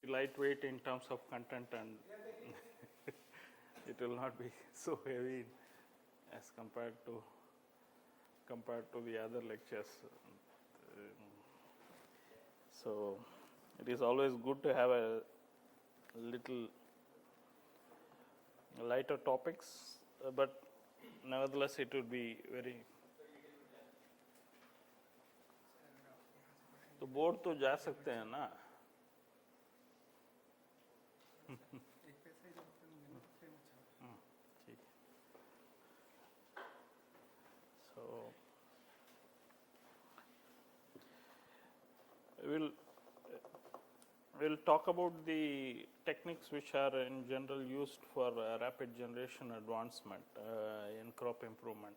lightweight in terms of content, and it will not be so heavy as compared to the other lectures. So it is always good to have a little lighter topics, but nevertheless it would be very. तो board तो जा सकते हैं ना. So we'll talk about the techniques which are in general used for rapid generation advancement in crop improvement.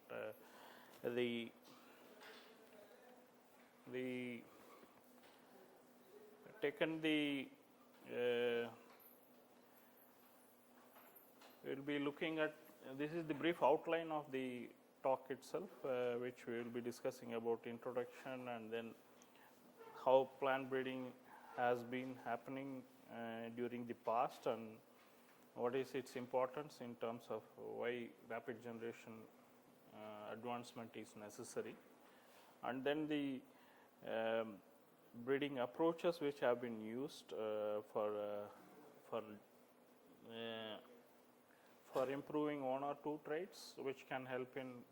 We'll be looking at, this is the brief outline of the talk itself, which we will be discussing about introduction and then how plant breeding has been happening during the past and what is its importance in terms of why rapid generation advancement is necessary, and then the breeding approaches which have been used for improving one or two traits which can help in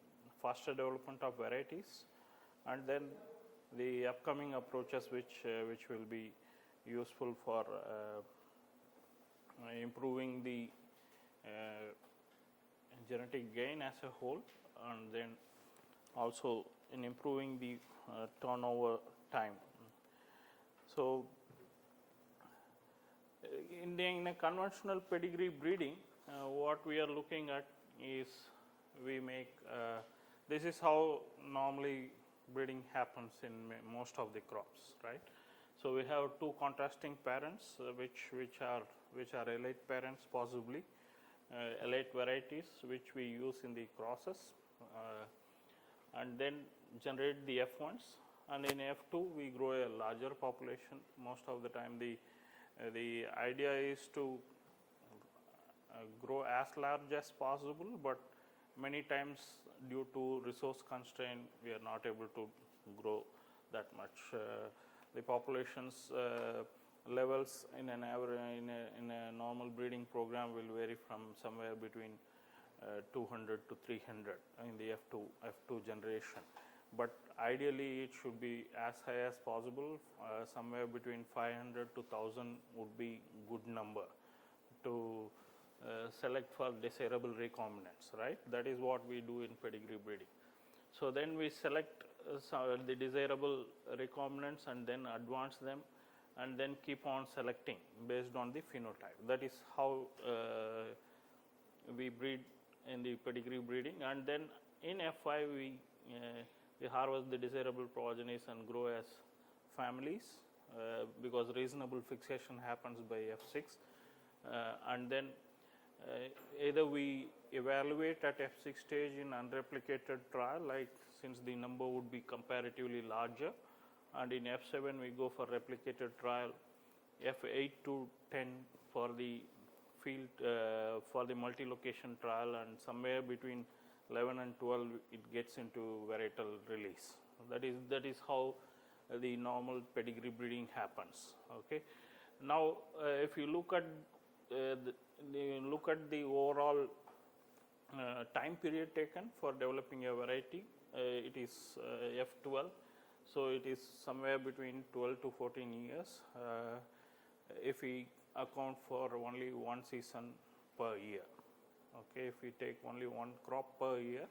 faster development of varieties, and then the upcoming approaches which will be useful for improving the genetic gain as a whole, and then also in improving the turnover time. So in a conventional pedigree breeding, what we are looking at is we make this is how normally breeding happens in most of the crops, right? So we have two contrasting parents which are elite parents, possibly elite varieties which we use in the crosses, and then generate the F1s, and in F2 we grow a larger population. Most of the time the idea is to grow as large as possible, but many times due to resource constraint we are not able to grow that much. The populations levels in an average in a normal breeding program will vary from somewhere between 200 to 300 in the F2 generation, but ideally it should be as high as possible. Somewhere between 500 to 1000 would be good number to select for desirable recombinants, right? That is what we do in pedigree breeding. So then we select the desirable recombinants and then advance them and then keep on selecting based on the phenotype. That is how we breed in the pedigree breeding, and then in F5 we harvest the desirable progenies and grow as families because reasonable fixation happens by F6, and then either we evaluate at F6 stage in unreplicated trial, like since the number would be comparatively larger, and in F7 we go for replicated trial, F8 to 10 for the field for the multi-location trial, and somewhere between 11 and 12 it gets into varietal release. That is how the normal pedigree breeding happens. Okay. Now if you look at the overall time period taken for developing a variety, it is F12, so it is somewhere between 12 to 14 years if we account for only one season per year. Okay, if we take only one crop per year,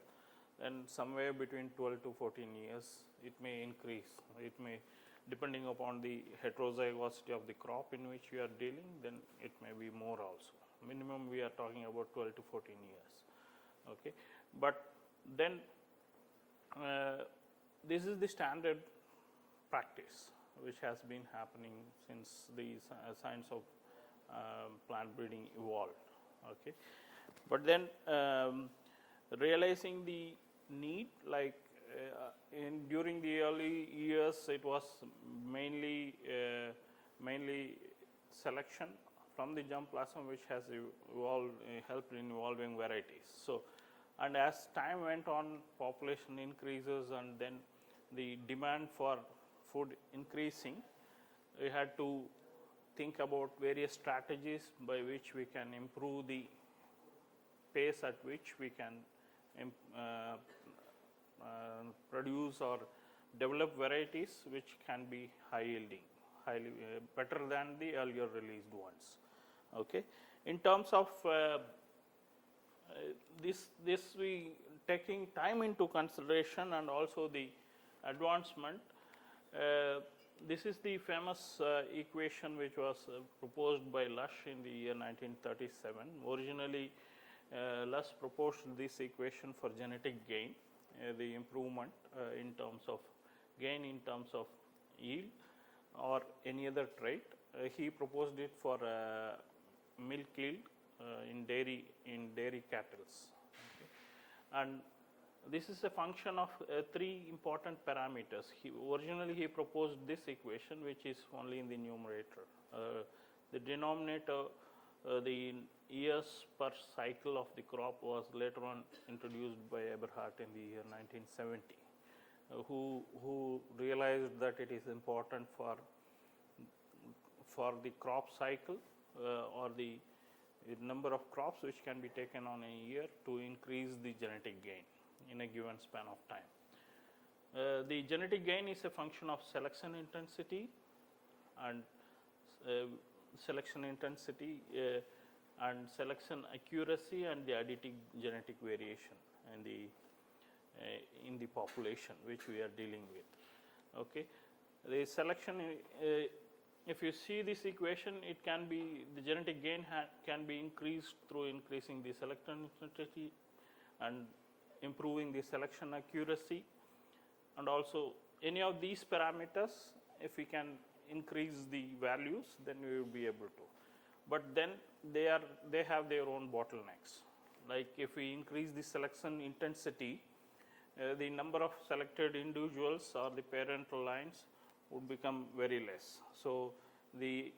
then somewhere between 12 to 14 years it may increase. It may, depending upon the heterozygosity of the crop in which we are dealing, then it may be more also. Minimum we are talking about 12 to 14 years. Okay, but then this is the standard practice which has been happening since the science of plant breeding evolved. Okay, but then realizing the need, like during the early years it was mainly selection from the germplasm which has evolved, helped in evolving varieties. So, and as time went on, population increases and then the demand for food increasing, we had to think about various strategies by which we can improve the pace at which we can produce or develop varieties which can be high yielding, highly better than the earlier released ones. Okay. In terms of this we taking time into consideration and also the advancement. This is the famous equation which was proposed by Lush in the year 1937. Originally, Lush proposed this equation for genetic gain, the improvement in terms of gain in terms of yield or any other trait. He proposed it for milk yield in dairy cattle. Okay. And this is a function of three important parameters. Originally he proposed this equation which is only in the numerator. The denominator, the years per cycle of the crop was later on introduced by Eberhardt in the year 1970, who realized that it is important for the crop cycle or the number of crops which can be taken on a year to increase the genetic gain in a given span of time. The genetic gain is a function of selection intensity and selection accuracy and the additive genetic variation in the population which we are dealing with. Okay. The selection, if you see this equation, it can be the genetic gain can be increased through increasing the selection intensity and improving the selection accuracy, and also any of these parameters, if we can increase the values, then we will be able to. But then they have their own bottlenecks. Like if we increase the selection intensity, the number of selected individuals or the parental lines would become very less. So the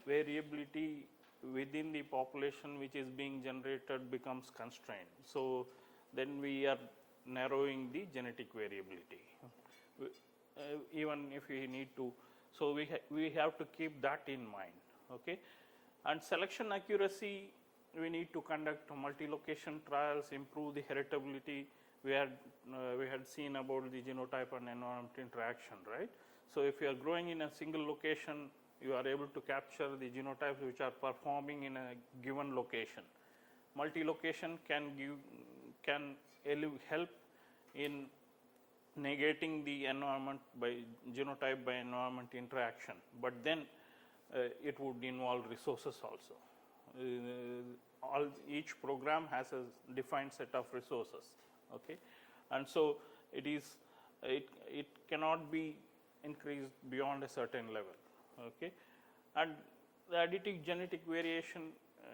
variability within the population which is being generated becomes constrained. So then we are narrowing the genetic variability. Even if we need to, so we have to keep that in mind. Okay. And selection accuracy, we need to conduct multi-location trials, improve the heritability. We had seen about the genotype and environment interaction, right? So if you are growing in a single location, you are able to capture the genotypes which are performing in a given location. Multi-location can help in negating the environment by genotype by environment interaction, but then it would involve resources also. Each program has a defined set of resources. Okay, and so it cannot be increased beyond a certain level. Okay, and the additive genetic variation,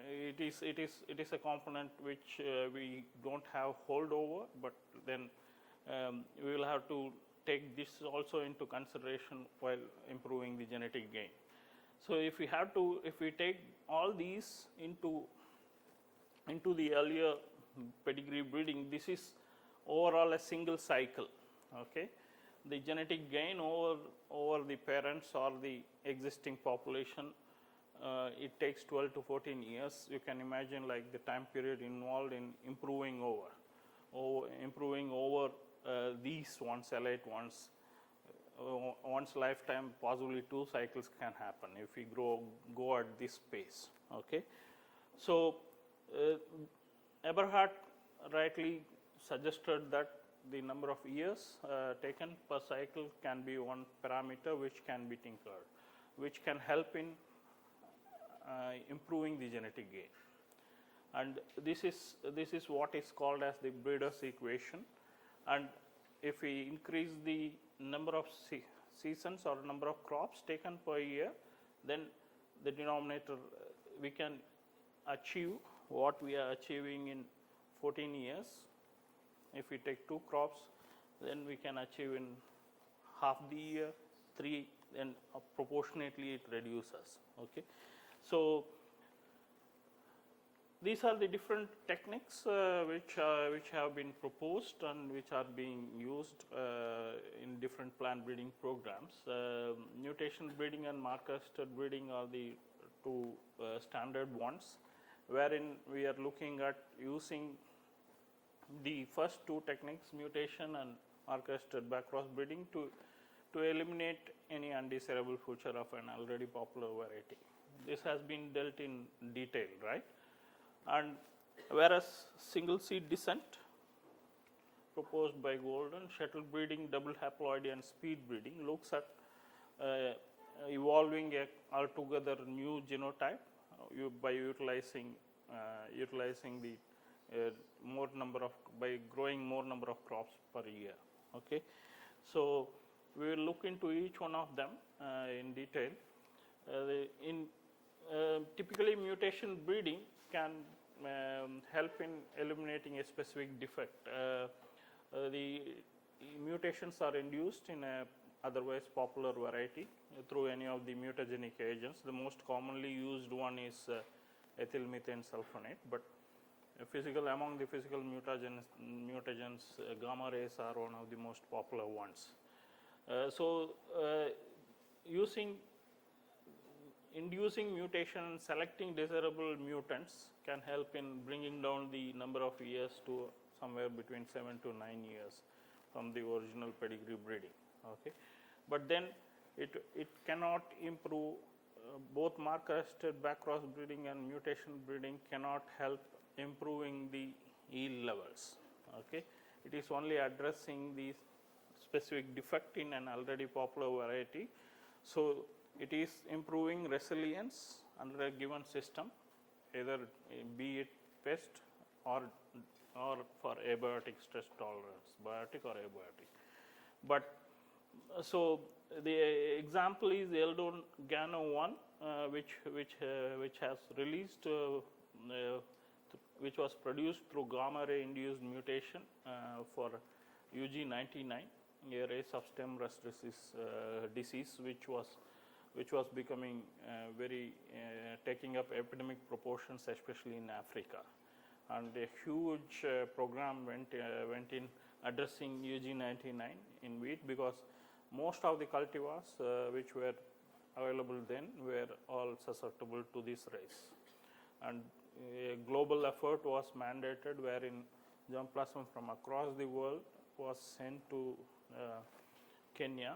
it is a component which we don't have holdover, but then we will have to take this also into consideration while improving the genetic gain. So if we take all these into the earlier pedigree breeding, this is overall a single cycle. Okay, the genetic gain over the parents or the existing population, it takes 12 to 14 years. You can imagine like the time period involved in improving over these ones, elite ones. One's lifetime, possibly 2 cycles can happen if we go at this pace. Okay, so Eberhardt rightly suggested that the number of years taken per cycle can be one parameter which can be tinkered, which can help in improving the genetic gain. And this is what is called as the breeder's equation. And if we increase the number of seasons or number of crops taken per year, then the denominator, we can achieve what we are achieving in 14 years. If we take 2 crops, then we can achieve in half the year, 3, then proportionately it reduces. Okay, So these are the different techniques which have been proposed and which are being used in different plant breeding programs. Mutation breeding and marker-assisted breeding are the two standard ones, wherein we are looking at using the first two techniques, mutation and marker-assisted backcross breeding, to eliminate any undesirable feature of an already popular variety. This has been dealt in detail, right? And whereas single seed descent proposed by Golden, shuttle breeding, double haploidy and speed breeding looks at evolving a altogether new genotype by utilizing the more number of, by growing more number of crops per year. Okay, so we will look into each one of them in detail. Typically, mutation breeding can help in eliminating a specific defect. The mutations are induced in a otherwise popular variety through any of the mutagenic agents. The most commonly used one is ethyl methane sulfonate, but among the physical mutagens, gamma rays are one of the most popular ones. Inducing mutation and selecting desirable mutants can help in bringing down the number of years to somewhere between 7 to 9 years from the original pedigree breeding. Okay, but then it cannot improve. Both marker-assisted backcross breeding and mutation breeding cannot help improving the yield levels. Okay, it is only addressing the specific defect in an already popular variety. So it is improving resilience under a given system, either be it pest or for abiotic stress tolerance, biotic or abiotic. But so the example is Eldon Gano 1, which has released, which was produced through gamma ray induced mutation for UG99, a race of stem rust disease, which was becoming taking up epidemic proportions, especially in Africa. And a huge program went in addressing UG99 in wheat, because most of the cultivars which were available then were all susceptible to this race. And a global effort was mandated, wherein germplasm from across the world was sent to Kenya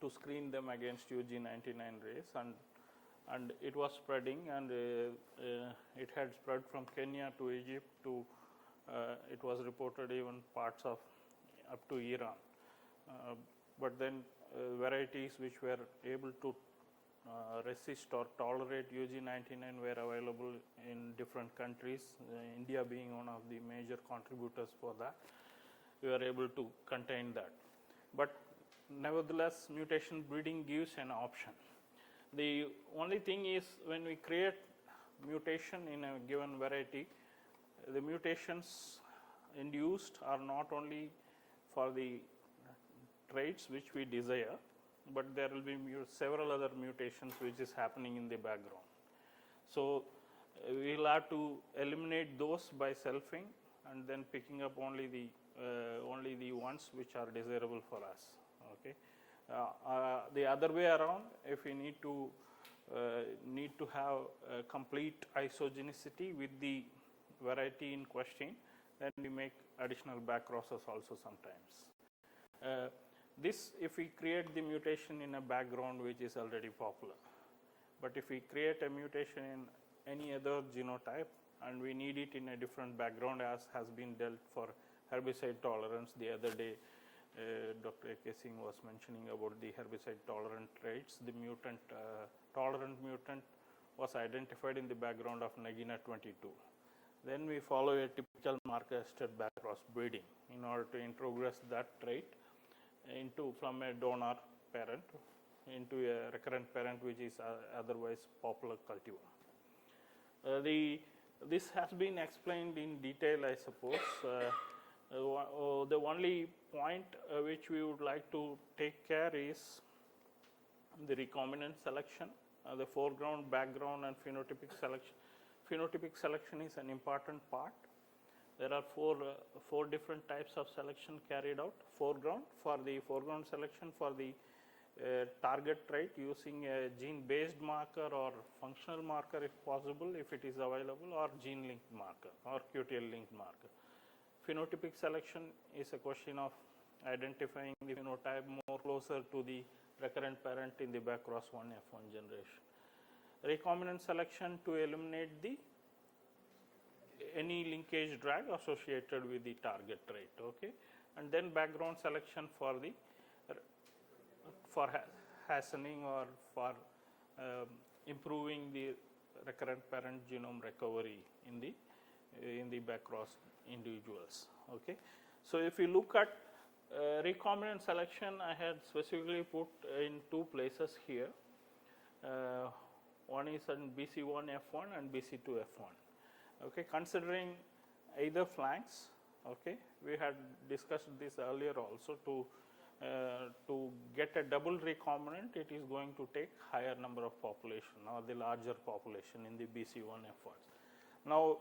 to screen them against UG99 race, and it was spreading, and it had spread from Kenya to Egypt to it was reported even parts of up to Iran. But then varieties which were able to resist or tolerate UG99 were available in different countries, India being one of the major contributors for that. We were able to contain that. But nevertheless, mutation breeding gives an option. The only thing is, when we create mutation in a given variety, the mutations induced are not only for the traits which we desire, but there will be several other mutations which is happening in the background. So we will have to eliminate those by selfing, and then picking up only the ones which are desirable for us. Okay. The other way around, if we need to have complete isogenicity with the variety in question, then we make additional backcrosses also sometimes. This, if we create the mutation in a background which is already popular, but if we create a mutation in any other genotype and we need it in a different background, as has been dealt for herbicide tolerance the other day, Dr. A.K. Singh was mentioning about the herbicide tolerant traits. The tolerant mutant was identified in the background of Nagina 22. Then we follow a typical marker-assisted backcross breeding in order to introgress that trait from a donor parent into a recurrent parent, which is otherwise popular cultivar. This has been explained in detail, I suppose. The only point which we would like to take care is the recombinant selection the foreground, background, and phenotypic selection. Phenotypic selection is an important part. There are four different types of selection carried out. Foreground, for the foreground selection for the target trait using a gene-based marker or functional marker if possible, if it is available, or gene-linked marker or QTL-linked marker. Phenotypic selection is a question of identifying the phenotype more closer to the recurrent parent in the backcross 1F1 generation. Recombinant selection to eliminate any linkage drag associated with the target trait, okay, and then background selection for hastening or for improving the recurrent parent genome recovery in the backcross individuals, okay. So if you look at recombinant selection, I had specifically put in two places here. One is in BC1F1 and BC2F1. Okay, considering either flanks, okay, we had discussed this earlier also. To get a double recombinant, it is going to take higher number of population or the larger population in the BC1F1s. Now,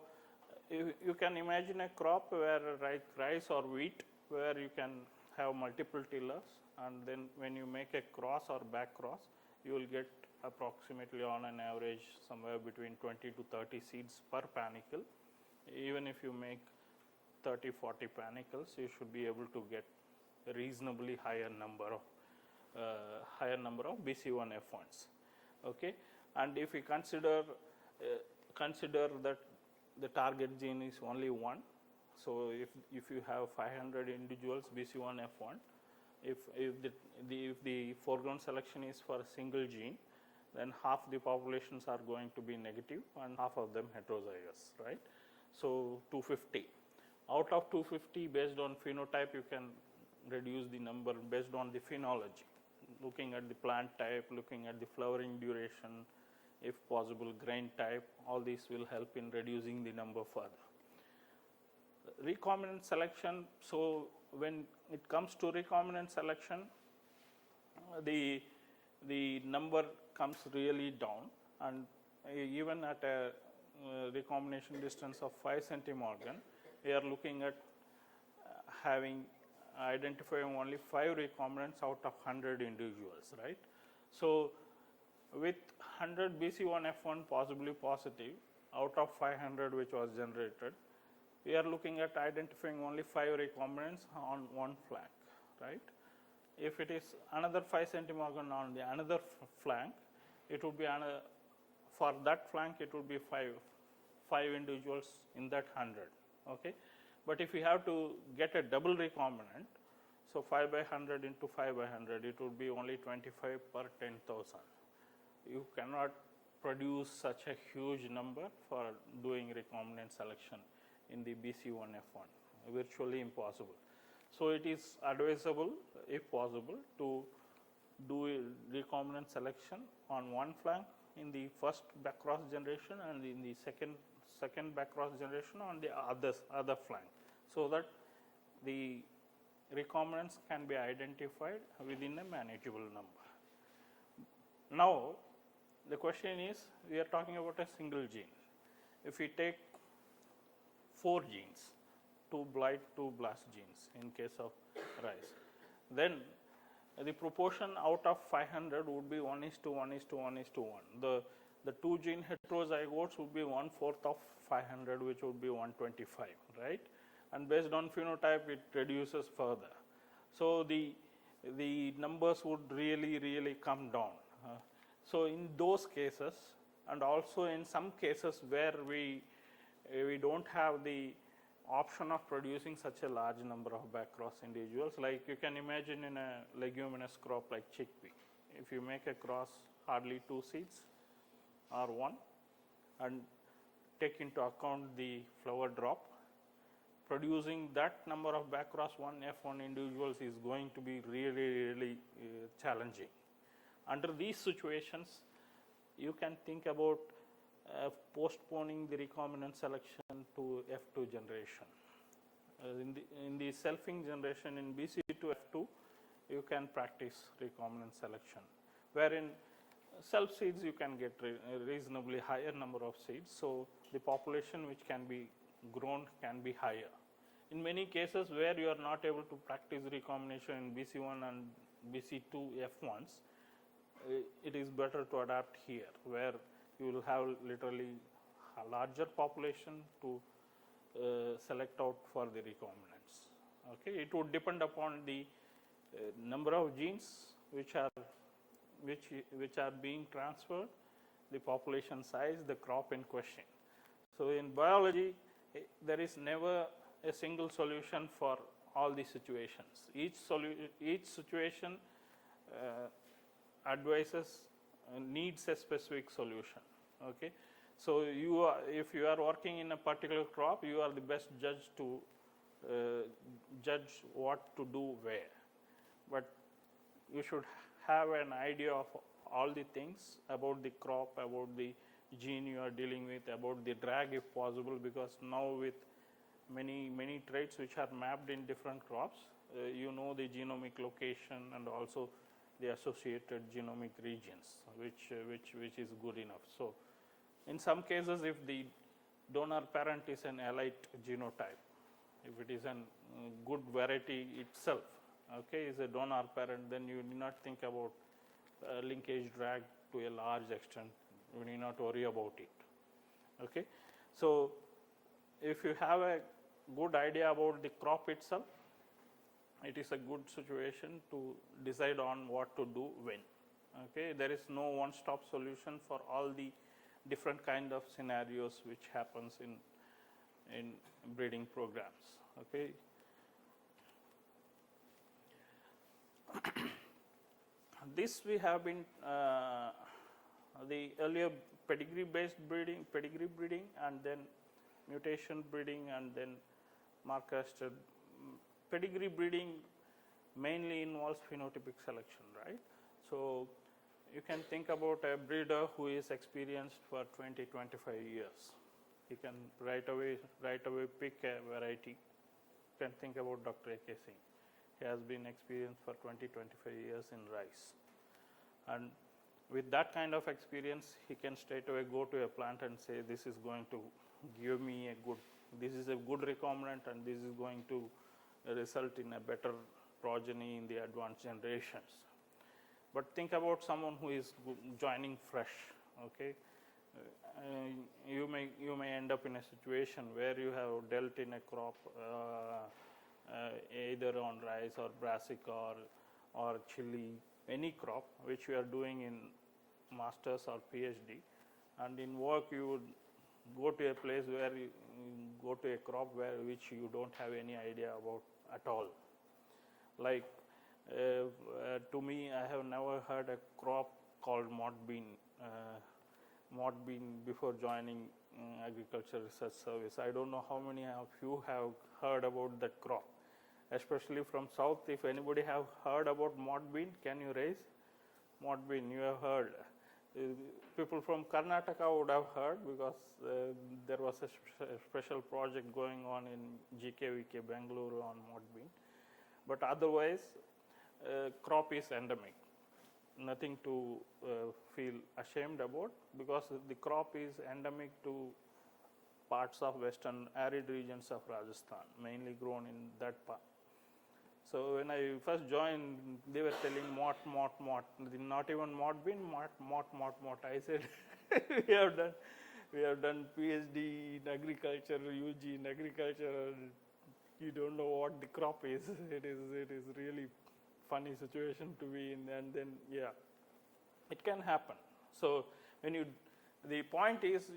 you can imagine a crop where like rice or wheat, where you can have multiple tillers, and then when you make a cross or back cross, you will get approximately on an average somewhere between 20 to 30 seeds per panicle. Even if you make 30, 40 panicles, you should be able to get a reasonably higher number of BC1F1s. Okay, and if we consider that the target gene is only one, so if you have 500 individuals BC1F1, if the foreground selection is for a single gene, then half the populations are going to be negative and half of them heterozygous, right? So 250. Out of 250, based on phenotype, you can reduce the number based on the phenology, looking at the plant type, looking at the flowering duration, if possible grain type. All these will help in reducing the number further. Recombinant selection, so when it comes to recombinant selection, the number comes really down, and even at a recombination distance of 5 centimorgan, we are looking at identifying only 5 recombinants out of 100 individuals, right? So with 100 BC1F1 possibly positive out of 500 which was generated, we are looking at identifying only 5 recombinants on one flank, right? If it is another 5 centimorgan on the another flank, it would be another, for that flank it would be 5 individuals in that 100, okay. But if we have to get a double recombinant, so 5 by 100 into 5 by 100, it would be only 25 per 10,000. You cannot produce such a huge number for doing recombinant selection in the BC1F1, virtually impossible. So it is advisable, if possible, to do a recombinant selection on one flank in the first backcross generation and in the second backcross generation on the other flank, so that the recombinants can be identified within a manageable number. Now, the question is, we are talking about a single gene. If we take 4 genes, 2 blight, 2 blast genes in case of rice, then the proportion out of 500 would be 1:1:1:1. The 2 gene heterozygotes would be 1/4 of 500, which would be 125, right? And based on phenotype, it reduces further. So the numbers would really come down. So in those cases, and also in some cases where we don't have the option of producing such a large number of backcross individuals, like you can imagine in a leguminous crop like chickpea, if you make a cross hardly 2 seeds or 1 and take into account the flower drop, producing that number of backcross 1F1 individuals is going to be really challenging. Under these situations, you can think about postponing the recombinant selection to F2 generation. In the selfing generation in BC2F2, you can practice recombinant selection, wherein self seeds you can get a reasonably higher number of seeds, so the population which can be grown can be higher. In many cases where you are not able to practice recombination in BC1 and BC2 F1s, it is better to adapt here, where you will have literally a larger population to select out for the recombinants. Okay, it would depend upon the number of genes which are being transferred, the population size, the crop in question. So in biology, there is never a single solution for all the situations. Each situation advises needs a specific solution. Okay, so if you are working in a particular crop, you are the best judge to judge what to do where, but you should have an idea of all the things about the crop, about the gene you are dealing with, about the drag if possible, because now with many traits which are mapped in different crops, you know the genomic location and also the associated genomic regions, which is good enough. So in some cases, if the donor parent is an elite genotype, if it is a good variety itself, okay, is a donor parent, then you need not think about linkage drag to a large extent. You need not worry about it. Okay, so if you have a good idea about the crop itself, it is a good situation to decide on what to do when. Okay, there is no one-stop solution for all the different kind of scenarios which happens in breeding programs. Okay. This we have been the earlier pedigree breeding, and then mutation breeding, and then marker-assisted. Pedigree breeding mainly involves phenotypic selection, right? So you can think about a breeder who is experienced for 20-25 years. He can right away pick a variety. You can think about Dr. A.K. Singh. He has been experienced for 20-25 years in rice, and with that kind of experience, he can straight away go to a plant and say, this is going to give me this is a good recombinant, and this is going to result in a better progeny in the advanced generations. But think about someone who is joining fresh. Okay, you may end up in a situation where you have dealt in a crop either on rice or brassica or chili, any crop which you are doing in masters or PhD, and in work you would go to a place where you go to a crop which you don't have any idea about at all. Like to me, I have never heard a crop called mod bean before joining Agriculture Research Service. I don't know how many of you have heard about that crop, especially from south. If anybody have heard about mod bean, can you raise? Mod bean, you have heard. People from Karnataka would have heard, because there was a special project going on in GKVK Bangalore on mod bean. But otherwise, crop is endemic. Nothing to feel ashamed about, because the crop is endemic to parts of western arid regions of Rajasthan, mainly grown in that part. So when I first joined, they were telling mot, not even mod bean, mot. I said, we have done PhD in agriculture, UG in agriculture, and you don't know what the crop is. It is really funny situation to be in, and then yeah, it can happen. So when the point is,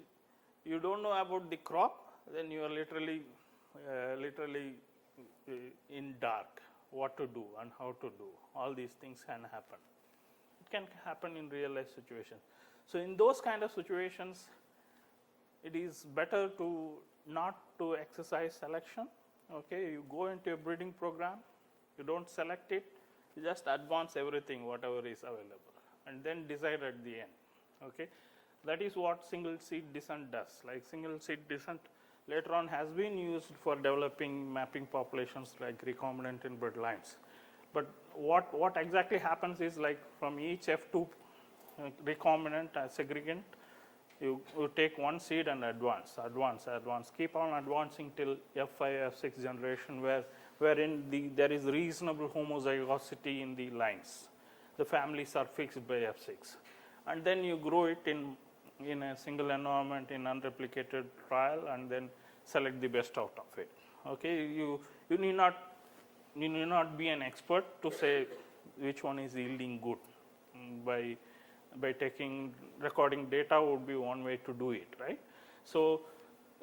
you don't know about the crop, then you are literally in dark, what to do and how to do. All these things can happen. It can happen in real life situations. So in those kind of situations, it is better to not to exercise selection. Okay, you go into a breeding program, you don't select it, you just advance everything, whatever is available, and then decide at the end. Okay, that is what single seed descent does. Like single seed descent later on has been used for developing mapping populations like recombinant inbred lines. But what exactly happens is, like from each F2 recombinant segregant, you take one seed and advance, keep on advancing till F5, F6 generation, wherein there is reasonable homozygosity in the lines. The families are fixed by F6, and then you grow it in a single environment in unreplicated trial, and then select the best out of it. Okay, you need not be an expert to say which one is yielding good. By taking recording data would be one way to do it, right? So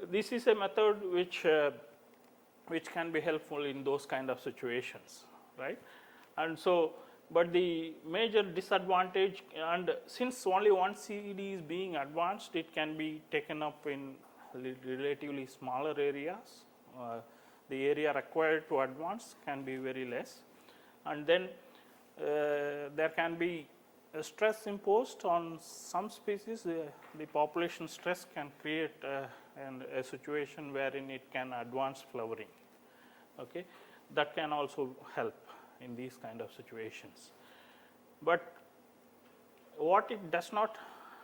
this is a method which can be helpful in those kind of situations, right? And so, but the major disadvantage, and since only one seed is being advanced, it can be taken up in relatively smaller areas. The area required to advance can be very less, and then there can be stress imposed on some species. The population stress can create a situation wherein it can advance flowering. Okay, that can also help in these kind of situations. But what it does not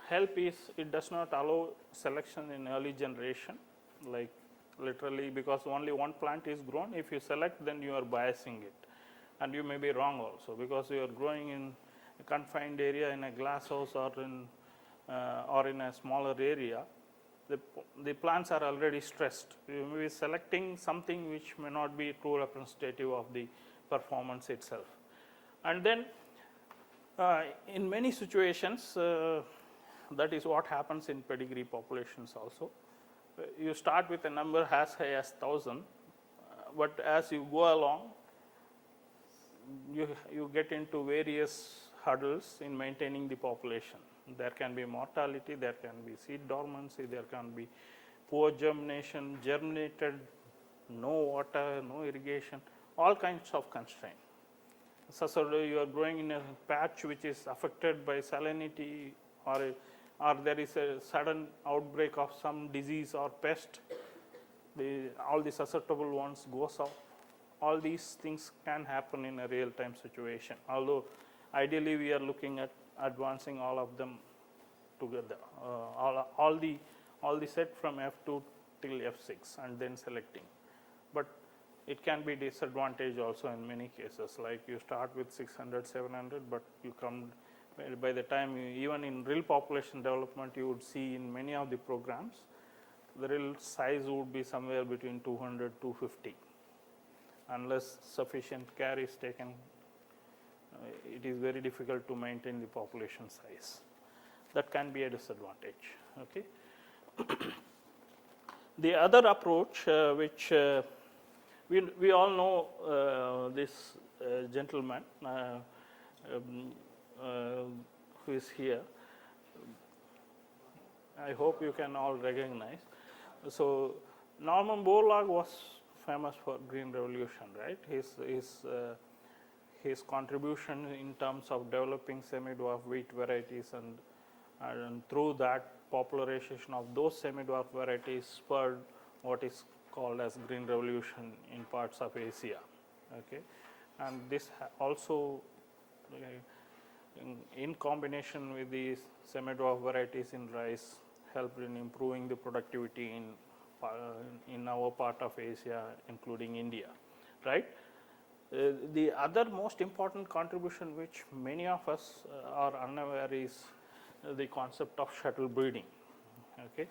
help is it does not allow selection in early generation, like literally, because only one plant is grown. If you select, then you are biasing it, and you may be wrong also, because you are growing in a confined area in a glass house or in a smaller area. The plants are already stressed. You may be selecting something which may not be true representative of the performance itself. And then in many situations, that is what happens in pedigree populations also. You start with a number as high as 1,000, but as you go along, you get into various hurdles in maintaining the population. There can be mortality, there can be seed dormancy, there can be poor germination, germinated, no water, no irrigation, all kinds of constraints. So you are growing in a patch which is affected by salinity, or there is a sudden outbreak of some disease or pest, all the susceptible ones goes off. All these things can happen in a real-time situation, although ideally we are looking at advancing all of them together, all the set from F2 till F6 and then selecting. But it can be disadvantage also in many cases, like you start with 600, 700, but you come, by the time even in real population development, you would see in many of the programs, the real size would be somewhere between 200, 250. Unless sufficient care is taken, it is very difficult to maintain the population size. That can be a disadvantage. Okay. The other approach, which we all know this gentleman who is here. I hope you can all recognize. So Norman Borlaug was famous for Green Revolution, right? His contribution in terms of developing semi-dwarf wheat varieties and through that popularization of those semi-dwarf varieties spurred what is called as Green Revolution in parts of Asia. Okay, and this also in combination with these semi-dwarf varieties in rice helped in improving the productivity in our part of Asia, including India, right? The other most important contribution which many of us are unaware is the concept of shuttle breeding. Okay,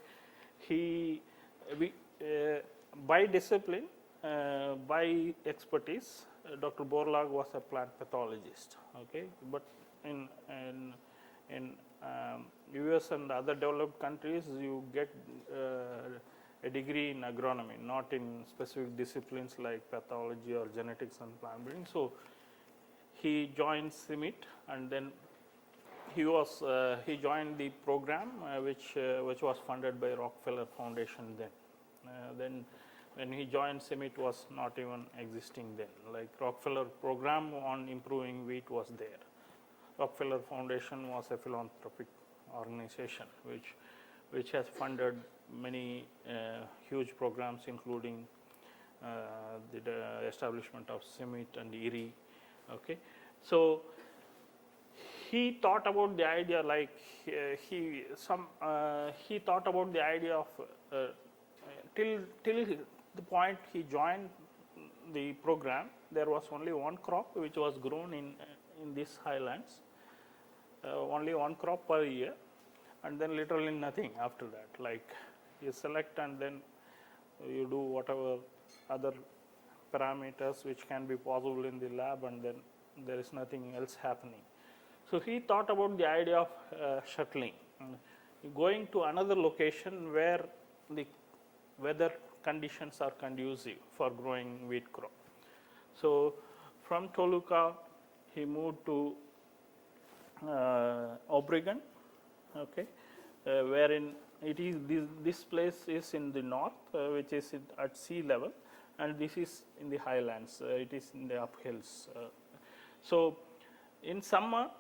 by discipline, by expertise, Dr. Borlaug was a plant pathologist. Okay, but in US and other developed countries, you get a degree in agronomy, not in specific disciplines like pathology or genetics and plant breeding. So he joined CIMMYT, and then he joined the program which was funded by Rockefeller Foundation then. Then when he joined, CIMMYT was not even existing then. Like Rockefeller program on improving wheat was there. Rockefeller Foundation was a philanthropic organization which has funded many huge programs, including the establishment of CIMMYT and IRI. Okay, so he thought about the idea like he thought about the idea of till the point he joined the program. There was only one crop which was grown in these highlands, only one crop per year, and then literally nothing after that. Like you select and then you do whatever other parameters which can be possible in the lab, and then there is nothing else happening. So he thought about the idea of shuttling, going to another location where the weather conditions are conducive for growing wheat crop. So from Toluca, he moved to Obregon, okay, wherein it is this place is in the north, which is at sea level, and this is in the highlands. It is in the uphills. So in summer,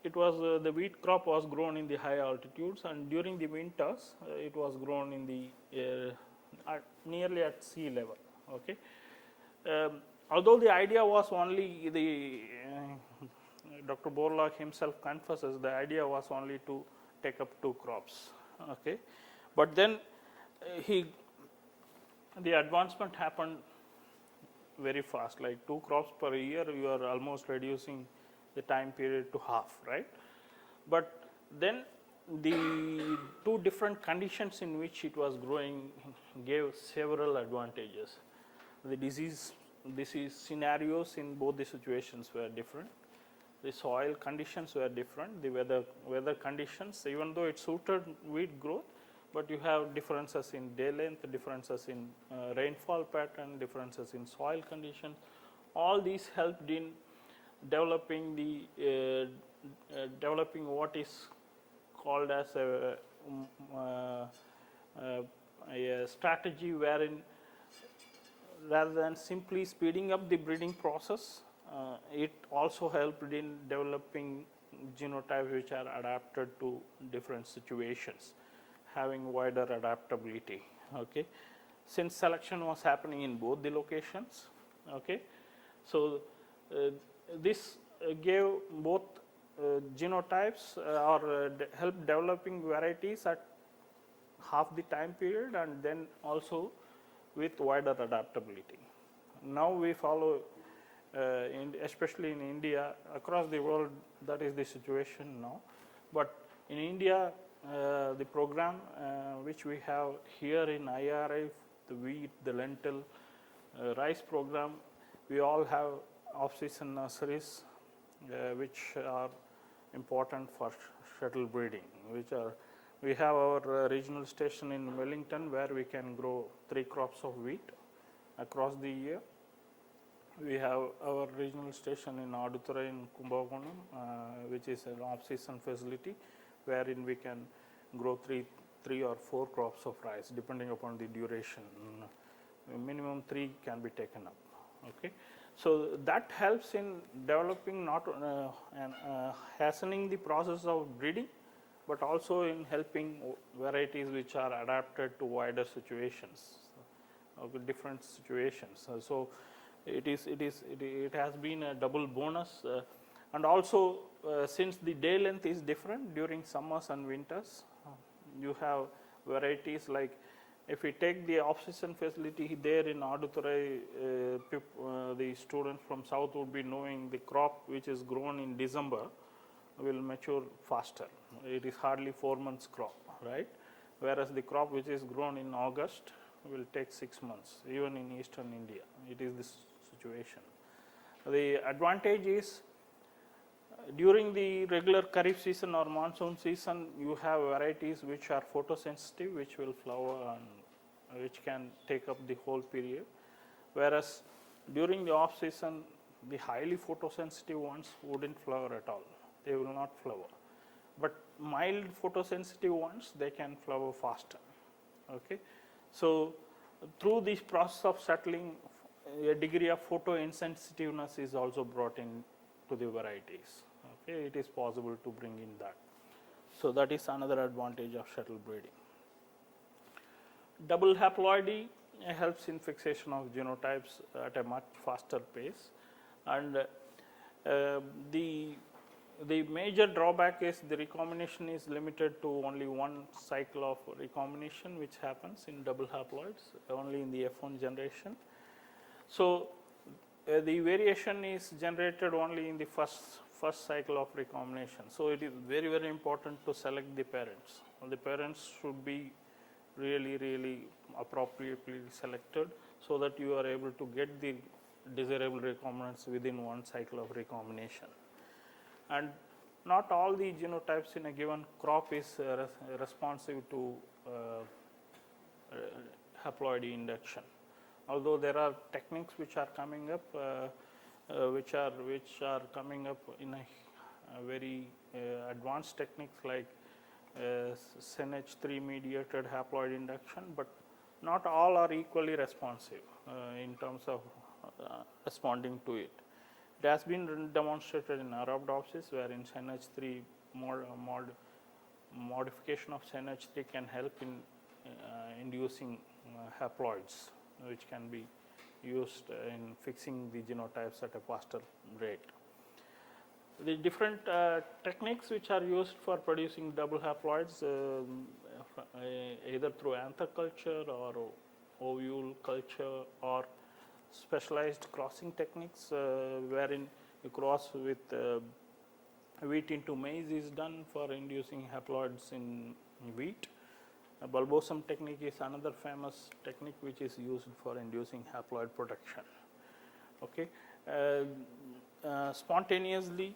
it was the wheat crop was grown in the high altitudes, and during the winters, it was grown in the nearly at sea level. Okay. Although the idea was only the Dr. Borlaug himself confesses the idea was only to take up 2 crops. Okay, but then the advancement happened very fast. Like 2 crops per year, you are almost reducing the time period to half, right? But then the 2 different conditions in which it was growing gave several advantages. The disease scenarios in both the situations were different. The soil conditions were different. The weather conditions, even though it suited wheat growth, but you have differences in day length, differences in rainfall pattern, differences in soil conditions. All these helped in developing developing what is called as a strategy wherein rather than simply speeding up the breeding process, it also helped in developing genotypes which are adapted to different situations, having wider adaptability. Okay, since selection was happening in both the locations. Okay, so this gave both genotypes or help developing varieties at half the time period, and then also with wider adaptability. Now we follow, especially in India, across the world that is the situation now, but in India the program which we have here in IRI, the wheat, the lentil, rice program, we all have off-season nurseries which are important for shuttle breeding, we have our regional station in Wellington where we can grow 3 crops of wheat across the year. We have our regional station in Aduturai in Kumbakonam, which is an off-season facility wherein we can grow 3 or 4 crops of rice depending upon the duration. Minimum 3 can be taken up. Okay. So that helps in developing and hastening the process of breeding, but also in helping varieties which are adapted to wider situations, different situations. So it has been a double bonus, and also since the day length is different during summers and winters, you have varieties like, if we take the off-season facility there in Aduturai, the students from south would be knowing the crop which is grown in December will mature faster. It is hardly 4 months crop, right? Whereas the crop which is grown in August will take 6 months, even in eastern India. It is this situation. The advantage is during the regular Kharif season or monsoon season, you have varieties which are photosensitive, which will flower and which can take up the whole period. Whereas during the off season, the highly photosensitive ones wouldn't flower at all. They will not flower. But mild photosensitive ones, they can flower faster. Okay. So through this process of settling, a degree of photoinsensitiveness is also brought in to the varieties. Okay. It is possible to bring in that. So that is another advantage of shuttle breeding. Double haploidy helps in fixation of genotypes at a much faster pace, and the The major drawback is the recombination is limited to only one cycle of recombination, which happens in double haploids only in the F1 generation. So the variation is generated only in the first cycle of recombination. So it is very, very important to select the parents. The parents should be really appropriately selected so that you are able to get the desirable recombinants within one cycle of recombination. And not all the genotypes in a given crop is responsive to haploidy induction. Although there are techniques which are coming up, which are coming up in a very advanced techniques like SNH3 mediated haploid induction, but not all are equally responsive in terms of responding to it. It has been demonstrated in Arabidopsis, wherein SNH3 modification of SNH3 can help in inducing haploids, which can be used in fixing the genotypes at a faster rate. The different techniques which are used for producing double haploids, either through anther culture or ovule culture or specialized crossing techniques, wherein you cross with wheat into maize is done for inducing haploids in wheat. A bulbosum technique is another famous technique which is used for inducing haploid production. Okay. Spontaneously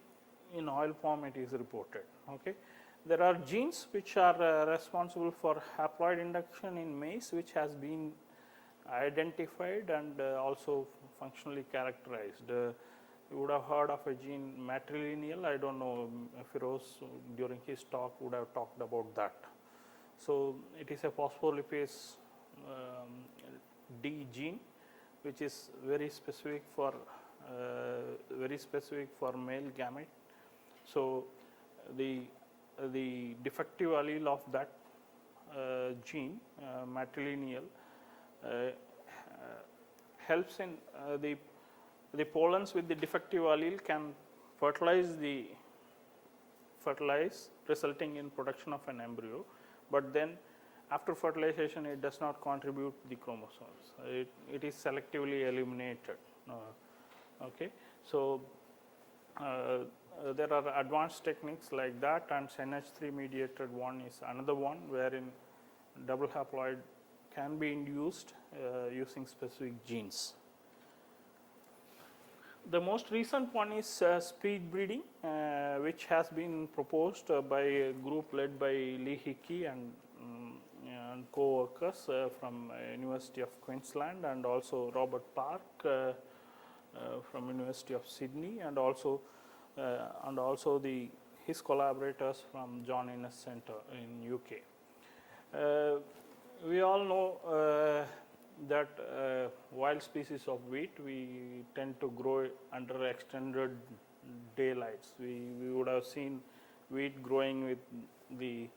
in oil form it is reported. Okay. There are genes which are responsible for haploid induction in maize, which has been identified and also functionally characterized. You would have heard of a gene matrilineal. I don't know if Firoz during his talk would have talked about that. So it is a phospholipase D gene, which is very specific for male gamete. So the defective allele of that gene, matrilineal, helps in the pollens with the defective allele can fertilize resulting in production of an embryo, but then after fertilization it does not contribute the chromosomes. It is selectively eliminated. Okay. So there are advanced techniques like that, and SNH3 mediated one is another one wherein double haploid can be induced using specific genes. The most recent one is speed breeding, which has been proposed by a group led by Lee Hickey and co-workers from University of Queensland, and also Robert Park from University of Sydney, and also his collaborators from John Innes Centre in UK. We all know that wild species of wheat, we tend to grow under extended daylights. We would have seen wheat growing with the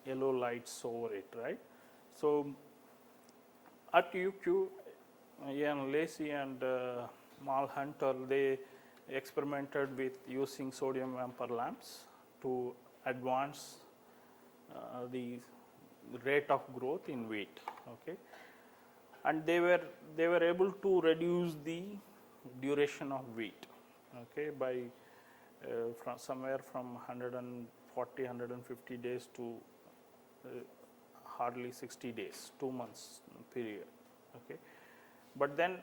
yellow lights over it, right? So at UQ, Ian Lacey and Mal Hunter, they experimented with using sodium vapor lamps to advance the rate of growth in wheat. Okay. And they were able to reduce the duration of wheat, okay, by from somewhere from 140, 150 days to hardly 60 days, 2 months period. Okay. But then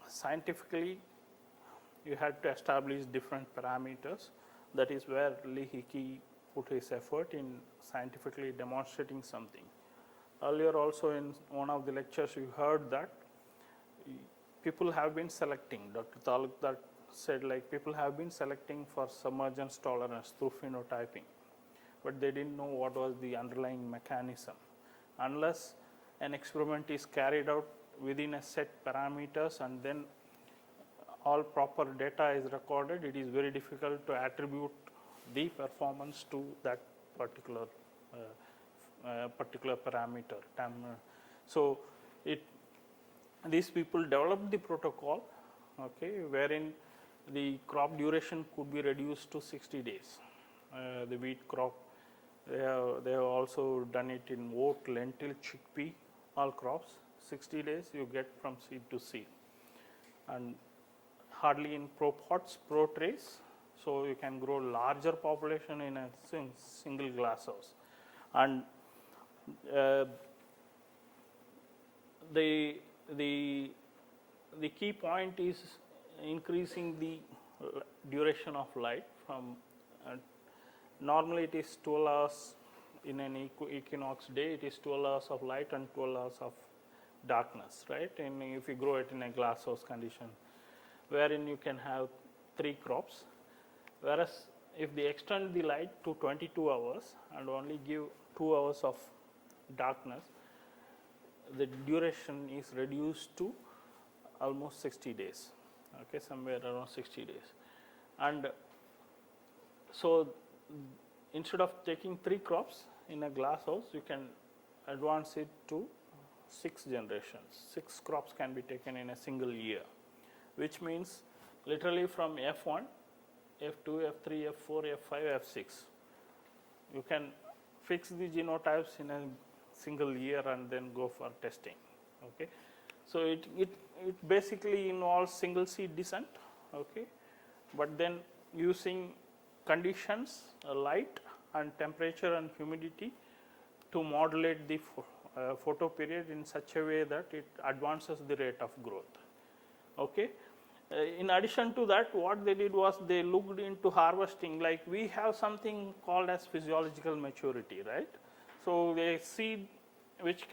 scientifically you had to establish different parameters. That is where Lee Hickey put his effort in scientifically demonstrating something. Earlier also in one of the lectures you heard that people have been selecting, Dr. Talukdar said, like, people have been selecting for submergence tolerance through phenotyping, but they didn't know what was the underlying mechanism. Unless an experiment is carried out within a set parameters and then all proper data is recorded, it is very difficult to attribute the performance to that particular parameter. So these people developed the protocol, okay, wherein the crop duration could be reduced to 60 days. The wheat crop, they have also done it in oat, lentil, chickpea, all crops. 60 days you get from seed to seed, and hardly in pro pots, pro trays, so you can grow larger population in a single glass house. And the key point is increasing the duration of light from normally it is 12 hours in an equinox day, it is 12 hours of light and 12 hours of darkness, right? And if you grow it in a glass house condition, wherein you can have 3 crops, whereas if they extend the light to 22 hours and only give 2 hours of darkness, the duration is reduced to almost 60 days, okay, somewhere around 60 days. And so instead of taking 3 crops in a glass house, you can advance it to 6 generations. 6 crops can be taken in a single year, which means literally from F1, F2, F3, F4, F5, F6. You can fix the genotypes in a single year and then go for testing. Okay, so it basically involves single seed descent. Okay, but then using conditions, light and temperature and humidity to modulate the photo period in such a way that it advances the rate of growth. Okay. In addition to that, what they did was they looked into harvesting, like we have something called as physiological maturity, right? So a seed which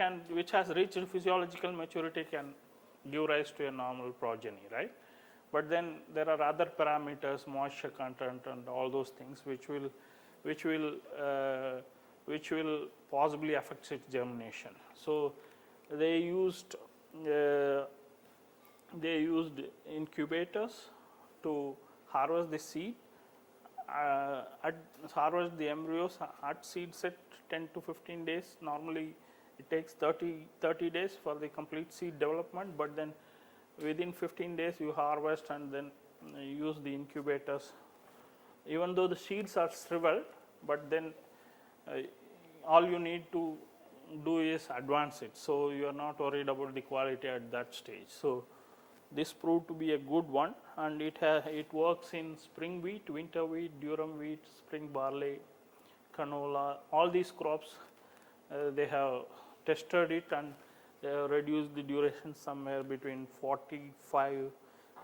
has reached physiological maturity can give rise to a normal progeny, right? But then there are other parameters, moisture content and all those things which will possibly affect its germination. So they used incubators to harvest the seed, harvest the embryos at seed set 10 to 15 days. Normally it takes 30 days for the complete seed development, but then within 15 days you harvest and then use the incubators. Even though the seeds are shriveled, but then all you need to do is advance it, so you are not worried about the quality at that stage. So this proved to be a good one, and it works in spring wheat, winter wheat, durum wheat, spring barley, canola, all these crops. They have tested it and they have reduced the duration somewhere between 45.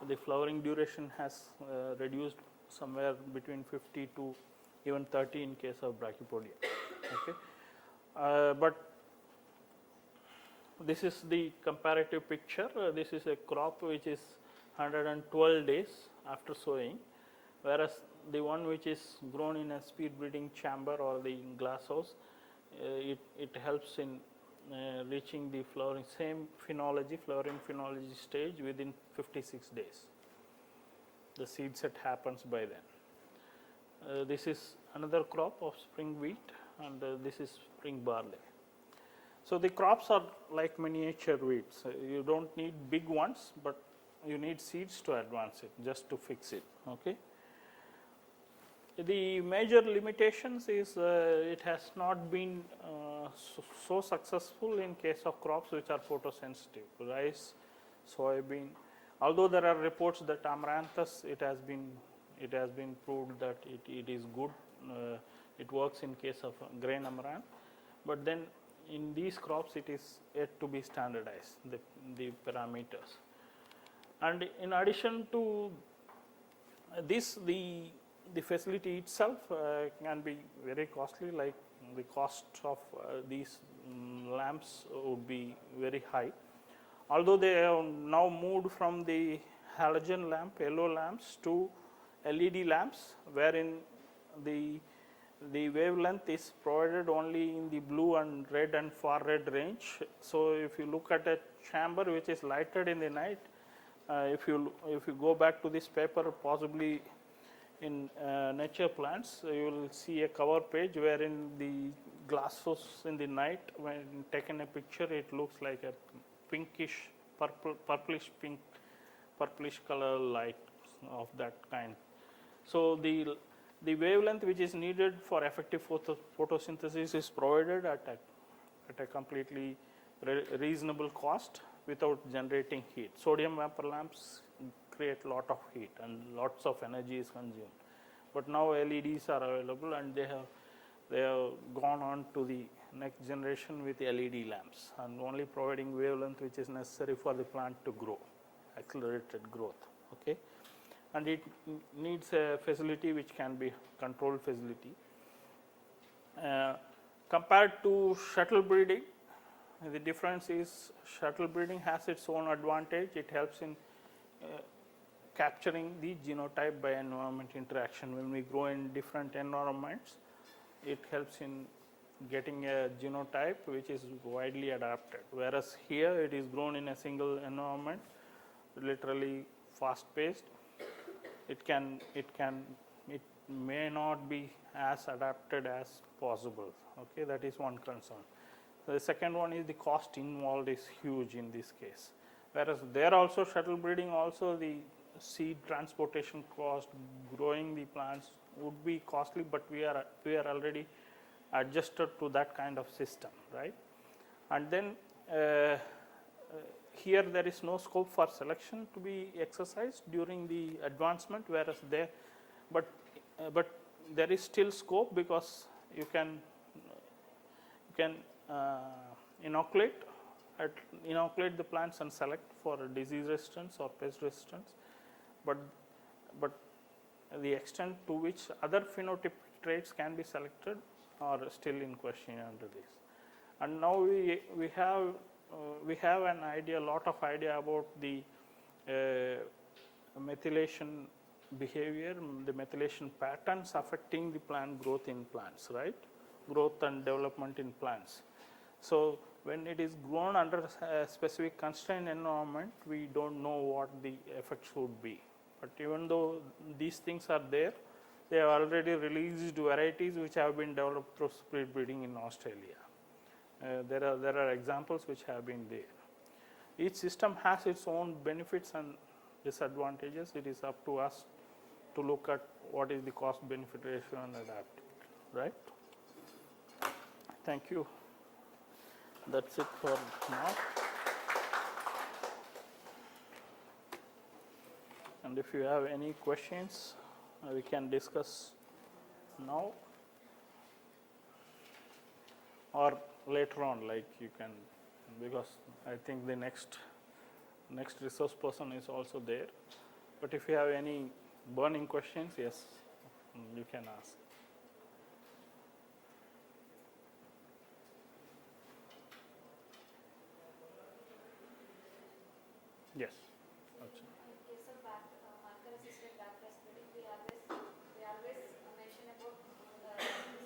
The flowering duration has reduced somewhere between 50 to even 30 in case of brachypodia. Okay, but this is the comparative picture. This is a crop which is 112 days after sowing, whereas the one which is grown in a speed breeding chamber or the glass house, it helps in reaching the flowering flowering phenology stage within 56 days. The seed set happens by then. This is another crop of spring wheat, and this is spring barley. So the crops are like miniature wheats. You don't need big ones, but you need seeds to advance it, just to fix it. Okay. The major limitations is it has not been so successful in case of crops which are photosensitive. Rice, soybean. Although there are reports that amaranthus, it has been proved that it is good. It works in case of grain amaranth, but then in these crops it is yet to be standardized, the parameters. And in addition to this, the facility itself can be very costly, like the cost of these lamps would be very high. Although they have now moved from the halogen lamp, yellow lamps, to LED lamps, wherein the wavelength is provided only in the blue and red and far red range. So if you look at a chamber which is lighted in the night, if you go back to this paper, possibly in Nature Plants, you will see a cover page wherein the glass house in the night, when taken a picture, it looks like a pinkish, purplish pink, purplish color light of that kind. So the wavelength which is needed for effective photosynthesis is provided at a completely reasonable cost without generating heat. Sodium vapor lamps create a lot of heat and lots of energy is consumed. But now LEDs are available and they have gone on to the next generation with LED lamps and only providing wavelength which is necessary for the plant to grow, accelerated growth. Okay, and it needs a facility which can be controlled facility. Compared to shuttle breeding, the difference is shuttle breeding has its own advantage. It helps in capturing the genotype by environment interaction. When we grow in different environments, it helps in getting a genotype which is widely adapted. Whereas here it is grown in a single environment, literally fast paced. It may not be as adapted as possible. Okay, that is one concern. The second one is the cost involved is huge in this case. Whereas there also shuttle breeding also the seed transportation cost, growing the plants would be costly, but we are already adjusted to that kind of system, right? And then here there is no scope for selection to be exercised during the advancement, whereas there, but there is still scope because you can inoculate the plants and select for disease resistance or pest resistance, but the extent to which other phenotypic traits can be selected are still in question under this. And now we have an idea, a lot of idea about the methylation behavior, the methylation patterns affecting the plant growth in plants, right? Growth and development in plants. So when it is grown under a specific constrained environment, we don't know what the effects would be. But even though these things are there, they have already released varieties which have been developed through split breeding in Australia. There are examples which have been there. Each system has its own benefits and disadvantages. It is up to us to look at what is the cost benefit ratio and adapt it, right? Thank you. That's it for now. And if you have any questions, we can discuss now or later on, like you can, because I think the next resource person is also there. But if you have any burning questions, yes, you can ask. Yes. In case of marker-assisted backcross breeding, we always mention about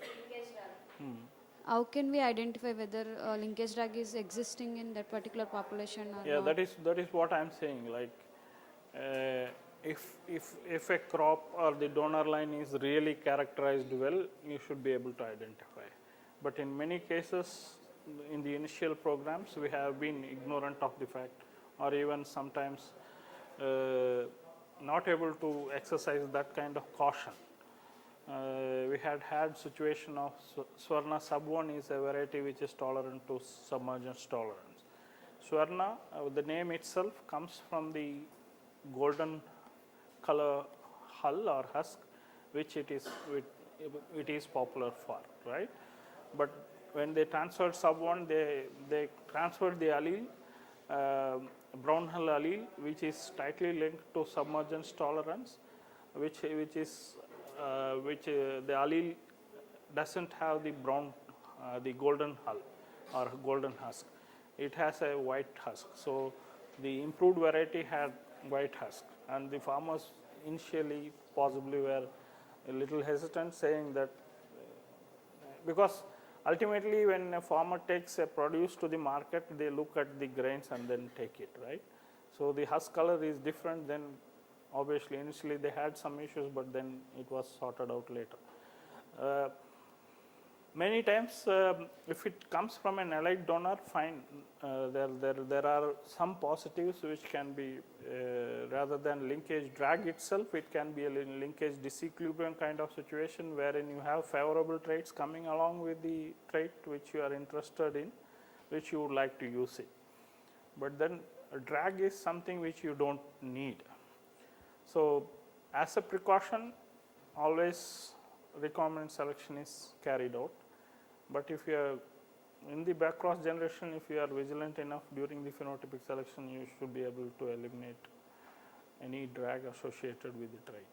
linkage drag. How can we identify whether linkage drag is existing in that particular population or yeah, not? that is what I am saying. Like, if a crop or the donor line is really characterized well, you should be able to identify. But in many cases, in the initial programs, we have been ignorant of the fact, or even sometimes not able to exercise that kind of caution. We had situation of Swarna sub-1 is a variety which is tolerant to submergence tolerance. Swarna, the name itself comes from the golden color hull or husk, which it is popular for, right? But when they transferred sub-1, they transferred the allele, brown hull allele, which is tightly linked to submergence tolerance, which the allele doesn't have the the golden hull or golden husk. It has a white husk. So the improved variety had white husk, and the farmers initially possibly were a little hesitant, saying that because ultimately when a farmer takes a produce to the market, they look at the grains and then take it, right? So the husk color is different. Then obviously initially they had some issues, but then it was sorted out later. Many times, if it comes from an allied donor, fine. There are some positives which can be, rather than linkage drag itself, it can be a linkage disequilibrium kind of situation wherein you have favorable traits coming along with the trait which you are interested in, which you would like to use it. But then a drag is something which you don't need. So as a precaution, always recombinant selection is carried out. But if you are in the backcross generation, if you are vigilant enough during the phenotypic selection, you should be able to eliminate any drag associated with the trait.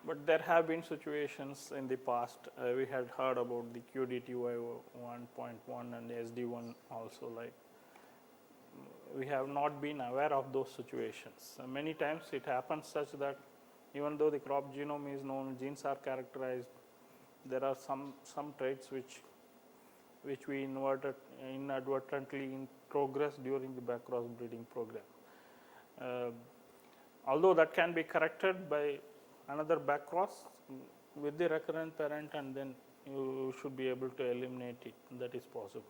But there have been situations in the past, we had heard about the QDTY 1.1 and SD1 also, like we have not been aware of those situations. Many times it happens such that even though the crop genome is known, genes are characterized, there are some traits which we inadvertently progress during the backcross breeding program. Although that can be corrected by another backcross with the recurrent parent, and then you should be able to eliminate it. That is possible.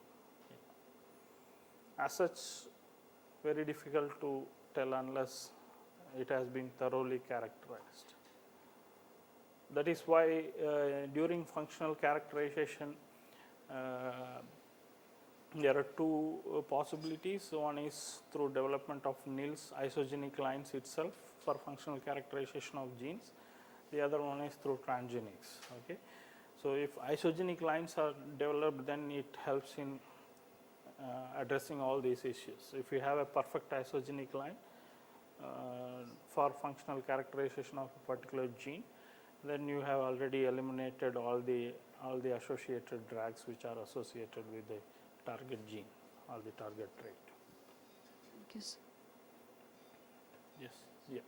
As such, very difficult to tell unless it has been thoroughly characterized. That is why during functional characterization, there are two possibilities. One is through development of nils isogenic lines itself for functional characterization of genes. The other one is through transgenics. Okay, so if isogenic lines are developed, then it helps in addressing all these issues. If you have a perfect isogenic line for functional characterization of a particular gene, then you have already eliminated all the associated drags which are associated with the target gene or the target trait. Yes. Yes. Yeah.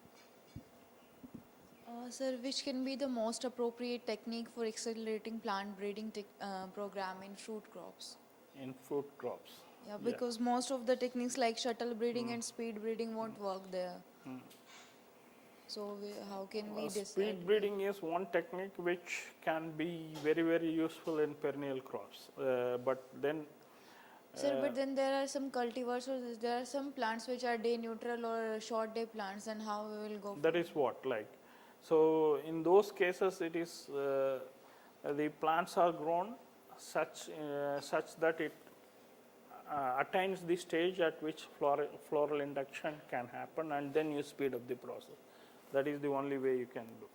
Sir, which can be the most appropriate technique for accelerating plant breeding program in fruit crops? In fruit crops. Yeah, because most of the techniques like shuttle breeding and speed breeding won't work there. So how can we decide? Speed breeding is one technique which can be very, very useful in perennial crops. But then Sir, but then there are some cultivars, or there are some plants which are day neutral or short day plants, and how we will go? That is what, like, so in those cases it is the plants are grown such that it attains the stage at which floral induction can happen, and then you speed up the process. That is the only way you can do.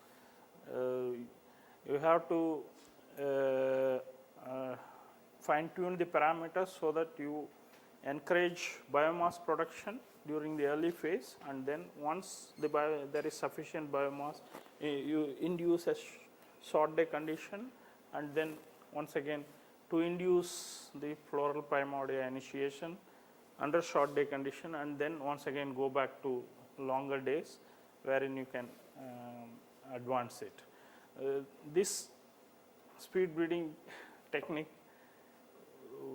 You have to fine tune the parameters so that you encourage biomass production during the early phase, and then once there is sufficient biomass, you induce a short day condition, and then once again to induce the floral primordia initiation under short day condition, and then once again go back to longer days wherein you can advance it. This speed breeding technique,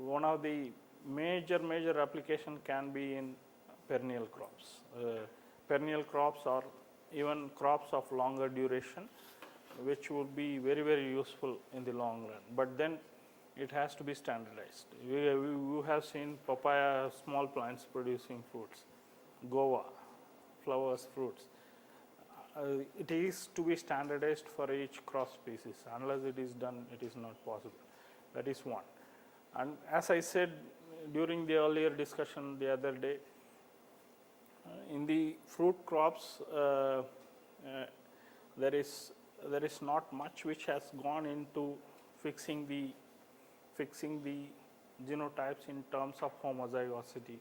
one of the major application can be in perennial crops. Perennial crops or even crops of longer duration, which would be very, very useful in the long run. But then it has to be standardized. We have seen papaya small plants producing fruits, guava, flowers, fruits. It is to be standardized for each cross species. Unless it is done, it is not possible. That is one. And as I said during the earlier discussion the other day, in the fruit crops, there is not much which has gone into fixing the genotypes in terms of homozygosity,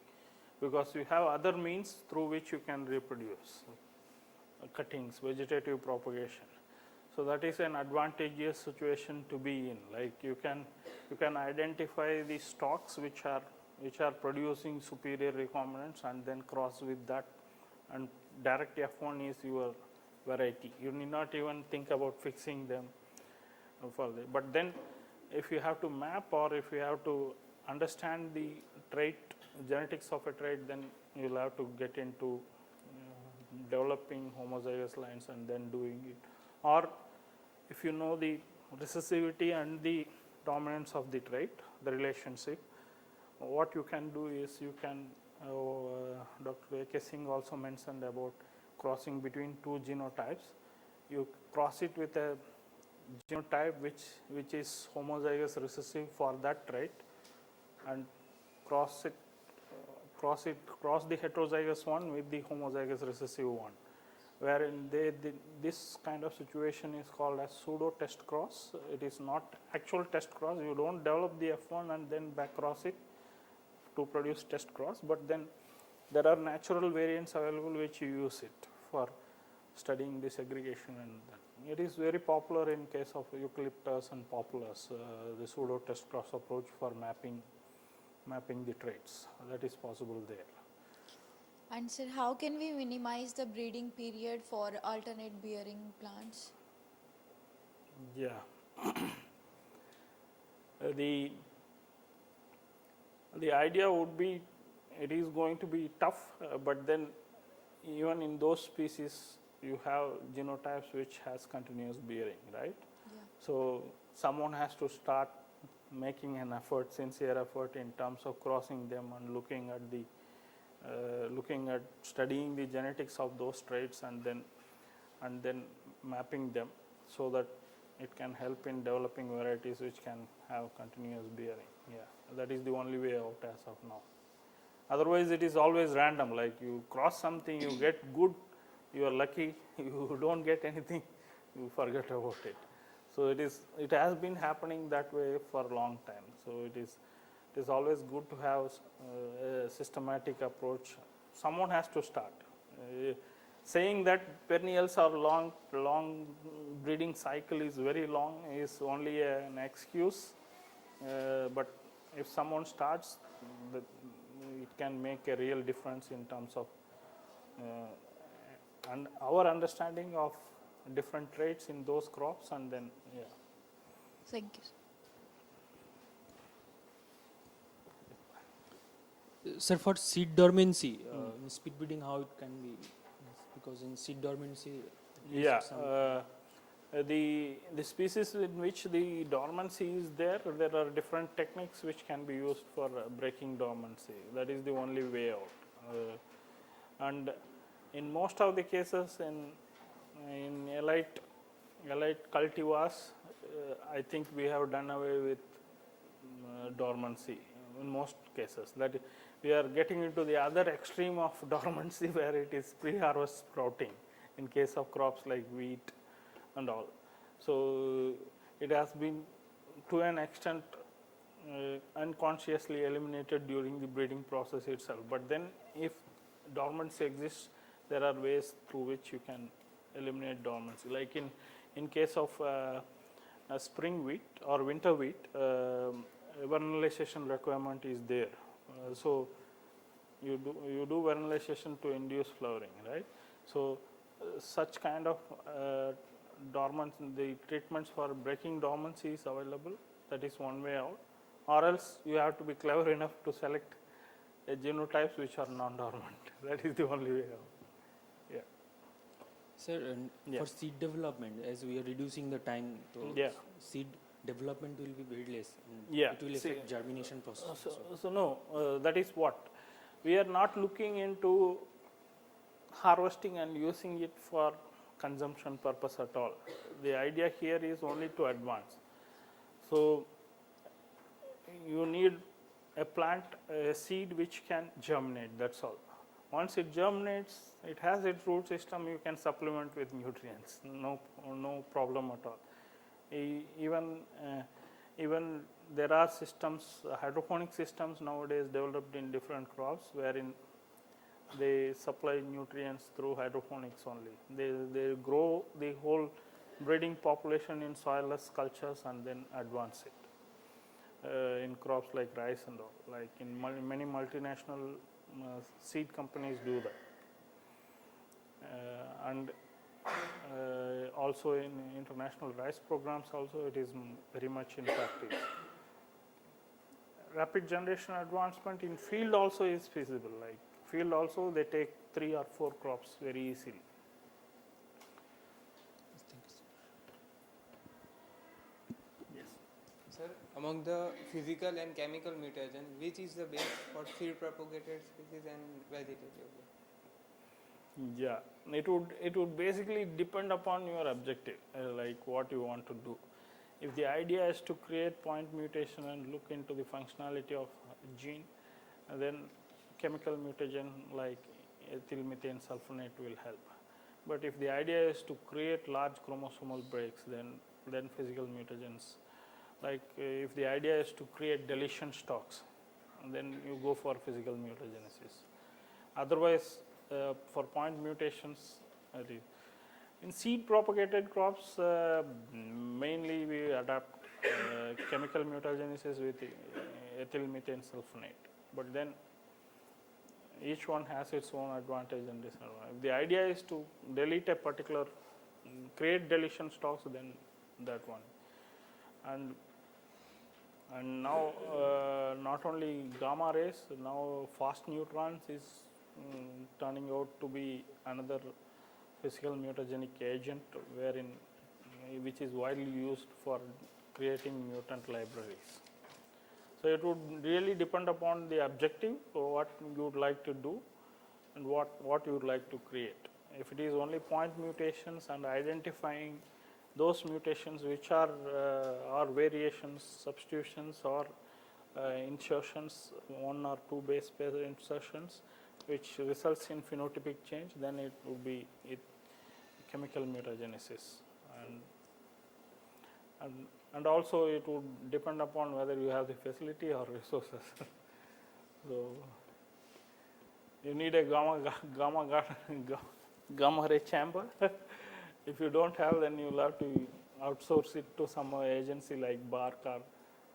because you have other means through which you can reproduce, cuttings, vegetative propagation. So that is an advantageous situation to be in. Like you can identify the stocks which are producing superior recombinants and then cross with that, and direct F1 is your variety. You need not even think about fixing them further. But then if you have to map, or if you have to understand the trait, genetics of a trait, then you will have to get into developing homozygous lines and then doing it. Or if you know the recessivity and the dominance of the trait, the relationship. What you can do is you can, Dr. A.K. Singh also mentioned about crossing between two genotypes. You cross it with a genotype which is homozygous recessive for that trait, and cross the heterozygous one with the homozygous recessive one, wherein this kind of situation is called as pseudo test cross. It is not actual test cross. You don't develop the F1 and then back cross it to produce test cross, but then there are natural variants available which you use it for studying the segregation, and that. It is very popular in case of eucalyptus and poplars, the pseudo test cross approach for mapping the traits. That is possible there. And sir, how can we minimize the breeding period for alternate bearing plants? Yeah. The idea would be, it is going to be tough, but then even in those species you have genotypes which has continuous bearing, right? Yeah. So someone has to start making an effort, sincere effort in terms of crossing them and looking at studying the genetics of those traits, and then mapping them so that it can help in developing varieties which can have continuous bearing. Yeah, that is the only way out as of now. Otherwise it is always random, like you cross something, you get good, you are lucky, you don't get anything, you forget about it. So it has been happening that way for a long time. So it is always good to have a systematic approach. Someone has to start. Saying that perennials are long breeding cycle is very long is only an excuse, but if someone starts, it can make a real difference in terms of and our understanding of different traits in those crops, and then yeah. Thank you. Sir, for seed dormancy, in speed breeding, how it can be? Because in seed dormancy, Yeah, the species in which the dormancy is there are different techniques which can be used for breaking dormancy. That is the only way out. And in most of the cases in elite cultivars, I think we have done away with dormancy in most cases. That we are getting into the other extreme of dormancy where it is pre-harvest sprouting in case of crops like wheat and all. So it has been to an extent unconsciously eliminated during the breeding process itself. But then if dormancy exists, there are ways through which you can eliminate dormancy. Like in case of spring wheat or winter wheat, vernalization requirement is there. So you do vernalization to induce flowering, right? So such kind of dormancy, the treatments for breaking dormancy is available. That is one way out. Or else you have to be clever enough to select genotypes which are non-dormant. That is the only way out. Yeah. sir, and for seed development, as we are reducing the time, so seed development will be very less. And it will affect germination process. So no, that is what we are not looking into harvesting and using it for consumption purpose at all. The idea here is only to advance. So you need a plant, a seed which can germinate, that's all. Once it germinates, it has its root system, you can supplement with nutrients, no problem at all. Even there are systems, hydroponic systems nowadays developed in different crops wherein they supply nutrients through hydroponics only. They grow the whole breeding population in soilless cultures and then advance it in crops like rice and all. Like in many multinational seed companies do that. And also in international rice programs also it is very much in practice. Rapid generation advancement in field also is feasible. Like field also they take 3 or 4 crops very easily. among the physical and chemical mutation, which is the best for seed propagated species and vegetative? Yeah, it would basically depend upon your objective, like what you want to do. If the idea is to create point mutation and look into the functionality of gene, then chemical mutagen like ethyl methane sulfonate will help. But if the idea is to create large chromosomal breaks, then physical mutagens. Like if the idea is to create deletion stalks, then you go for physical mutagenesis. Otherwise, for point mutations, in seed propagated crops, mainly we adapt chemical mutagenesis with ethyl methane sulfonate. But then each one has its own advantage and disadvantage. If the idea is to delete a particular, create deletion stalks, then that one. And now not only gamma rays, now fast neutrons is turning out to be another physical mutagenic agent, which is widely used for creating mutant libraries. So it would really depend upon the objective, what you would like to do and what you would like to create. If it is only point mutations and identifying those mutations which are variations, substitutions or insertions, 1 or 2 base pair insertions, which results in phenotypic change, then it would be chemical mutagenesis. And also it would depend upon whether you have the facility or resources. So you need a gamma ray chamber. If you don't have, then you will have to outsource it to some agency like BARC or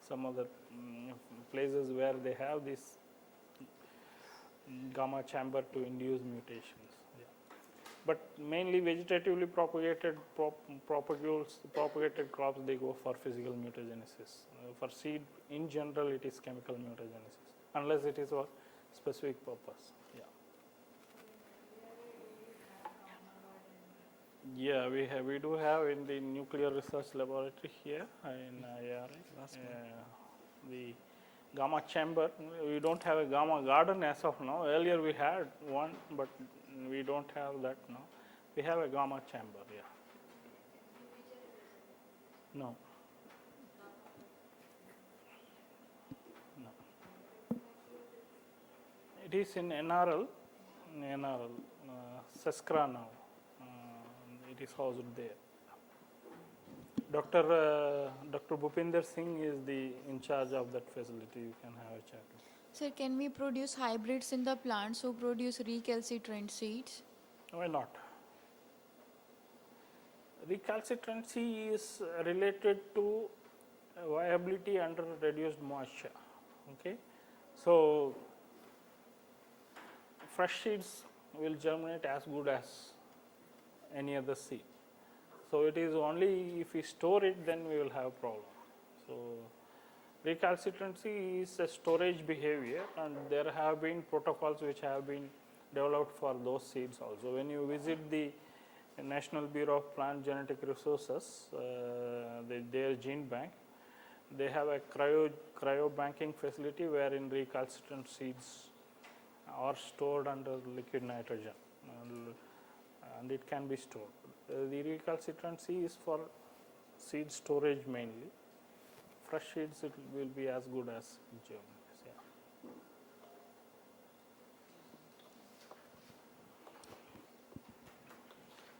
some other places where they have this gamma chamber to induce mutations. Yeah. But mainly vegetatively propagated propagated crops, they go for physical mutagenesis. For seed, in general, it is chemical mutagenesis, unless it is for specific purpose. Yeah. Yeah, we do have in the nuclear research laboratory here in IAR, the gamma chamber. We don't have a gamma garden as of now. Earlier we had one, but we don't have that now. We have a gamma chamber, yeah. No. No. It is in NRL, Seskra now. It is housed there. Dr. Bhupinder Singh is in charge of that facility. You can have a chat. Sir, can we produce hybrids in the plants who produce recalcitrant seeds? Why not? Recalcitrancy is related to viability under reduced moisture. Okay, so fresh seeds will germinate as good as any other seed. So it is only if we store it, then we will have a problem. So recalcitrancy is a storage behavior, and there have been protocols which have been developed for those seeds also. When you visit the National Bureau of Plant Genetic Resources, their gene bank, they have a cryo banking facility wherein recalcitrant seeds are stored under liquid nitrogen, and it can be stored. The recalcitrancy is for seed storage mainly. Fresh seeds, it will be as good as germinates. Yeah.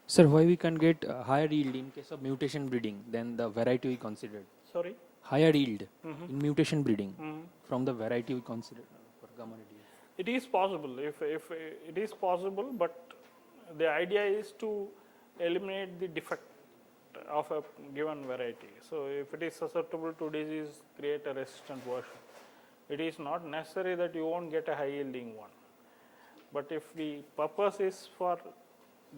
Sir, why we can get higher yield in case of mutation breeding than the variety we considered? Sorry? Higher yield in mutation breeding from the variety we considered for gamma radius. It is possible. If it is possible, but the idea is to eliminate the defect of a given variety. So if it is susceptible to disease, create a resistant version. It is not necessary that you won't get a high yielding one. But if the purpose is for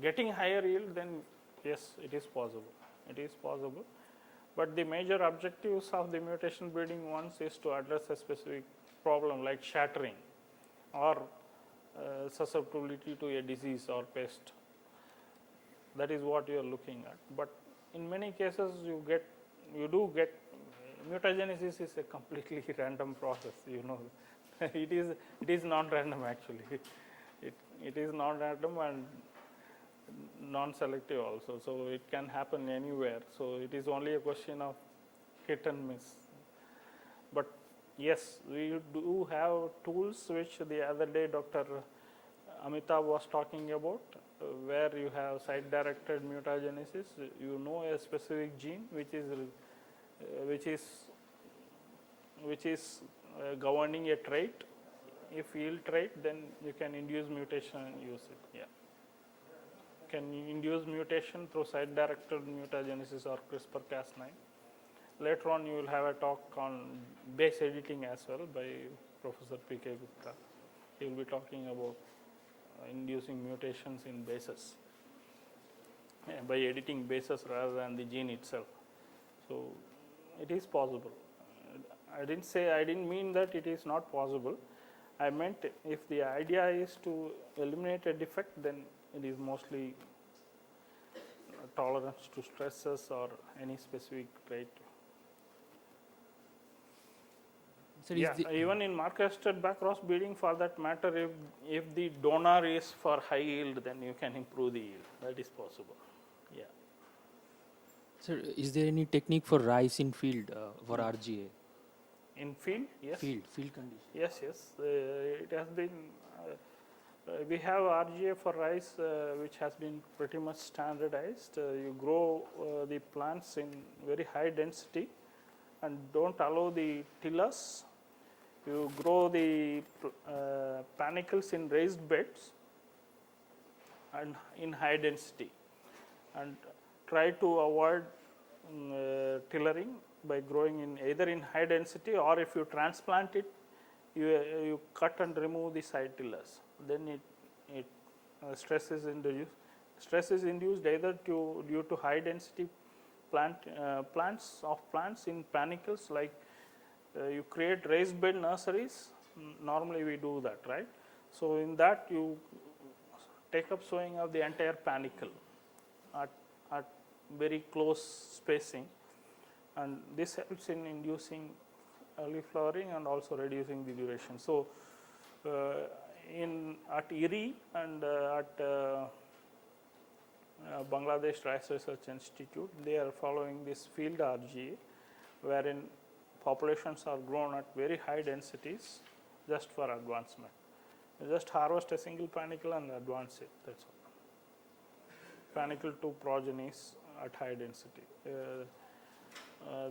getting higher yield, then yes, it is possible. It is possible. But the major objectives of the mutation breeding ones is to address a specific problem like shattering or susceptibility to a disease or pest. That is what you are looking at. But in many cases, you do get mutagenesis is a completely random process, you know. It is non-random actually. It is non-random and non-selective also, so it can happen anywhere. So it is only a question of hit and miss. But yes, we do have tools which the other day Dr. Amitabh was talking about, where you have site-directed mutagenesis. You know a specific gene which is governing a trait. If yield trait, then you can induce mutation and use it. Yeah, can induce mutation through site-directed mutagenesis or CRISPR-Cas9. Later on, you will have a talk on base editing as well by Professor P.K. Gupta. He will be talking about inducing mutations in bases by editing bases rather than the gene itself. So it is possible. I didn't mean that it is not possible. I meant if the idea is to eliminate a defect, then it is mostly tolerance to stresses or any specific trait. Sir, Yeah, even in marker-assisted backcross breeding, for that matter, if the donor is for high yield, then you can improve the yield. That is possible. Yeah. Sir, is there any technique for rice in field for RGA? In field, yes. Field condition. Yes. It has been. We have RGA for rice, which has been pretty much standardized. You grow the plants in very high density, and don't allow the tillers. You grow the panicles in raised beds and in high density, and try to avoid tillering by growing in either in high density, or if you transplant it, you cut and remove the side tillers. Then stress is induced. Stress is induced either due to high density plants in panicles, like you create raised bed nurseries. Normally we do that, right? So in that you take up sowing of the entire panicle at very close spacing, and this helps in inducing early flowering and also reducing the duration. So at IRI and at Bangladesh Rice Research Institute, they are following this field RGA, wherein populations are grown at very high densities just for advancement. You just harvest a single panicle and advance it, that's all. Panicle to progenies at high density.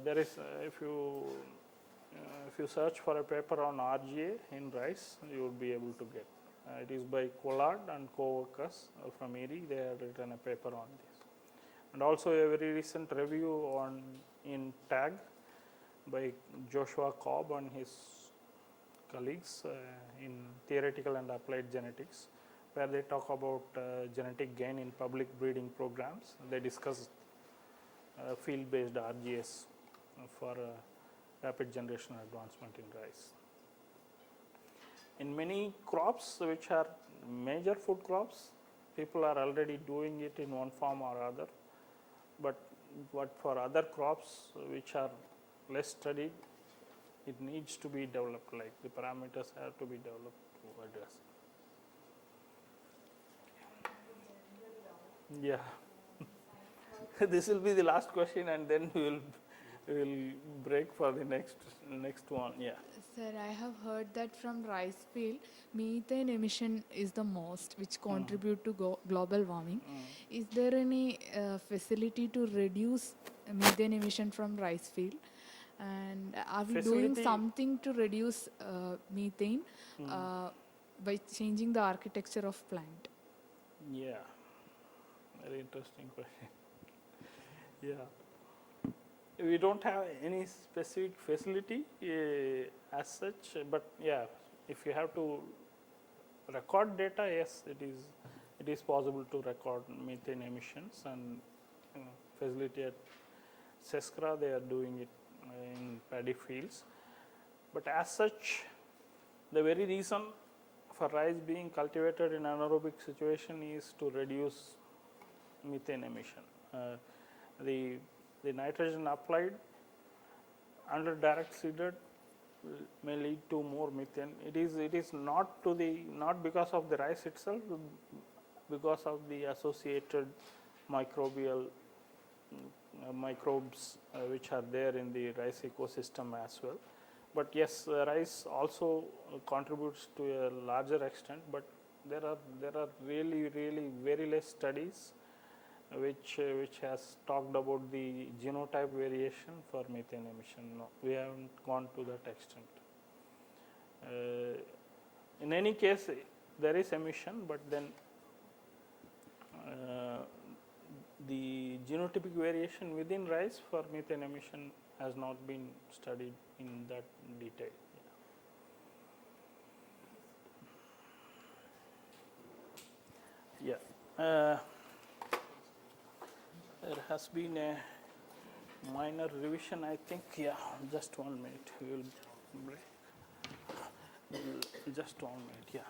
There is, if you search for a paper on RGA in rice, you will be able to get. It is by Collard and co-workers from IRI. They have written a paper on this. And also a very recent review in TAG by Joshua Cobb and his colleagues in Theoretical and Applied Genetics, where they talk about genetic gain in public breeding programs. They discuss field-based RGS for rapid generational advancement in rice. In many crops which are major food crops, people are already doing it in one form or other, but for other crops which are less studied, it needs to be developed, like the parameters have to be developed to address it. Yeah. This will be the last question, and then we will break for the next one. Yeah. Sir, I have heard that from rice field, methane emission is the most which contribute to global warming. Is there any facility to reduce methane emission from rice field? And are we doing something to reduce methane by changing the architecture of plant? Yeah, very interesting question. Yeah. We don't have any specific facility as such, but yeah, if you have to record data, yes, it is possible to record methane emissions, and facility at CESCRA, they are doing it in paddy fields. But as such, the very reason for rice being cultivated in anaerobic situation is to reduce methane emission. The nitrogen applied under direct seeded may lead to more methane. It is not because of the rice itself, because of the associated microbial microbes which are there in the rice ecosystem as well. But yes, rice also contributes to a larger extent, but there are really very less studies which has talked about the genotype variation for methane emission. No, we haven't gone to that extent. In any case, there is emission, but then the genotypic variation within rice for methane emission has not been studied in that detail. Yeah. There has been a minor revision, I think. Yeah, just 1 minute. We will break. Just 1 minute. Yeah.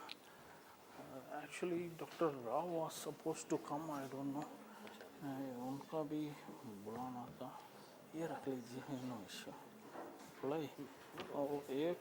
Actually, Dr. Rao was supposed to come. I don't know. उनका भी बुलाना था. ये रख लीजिए, no issue. बुलाई. और एक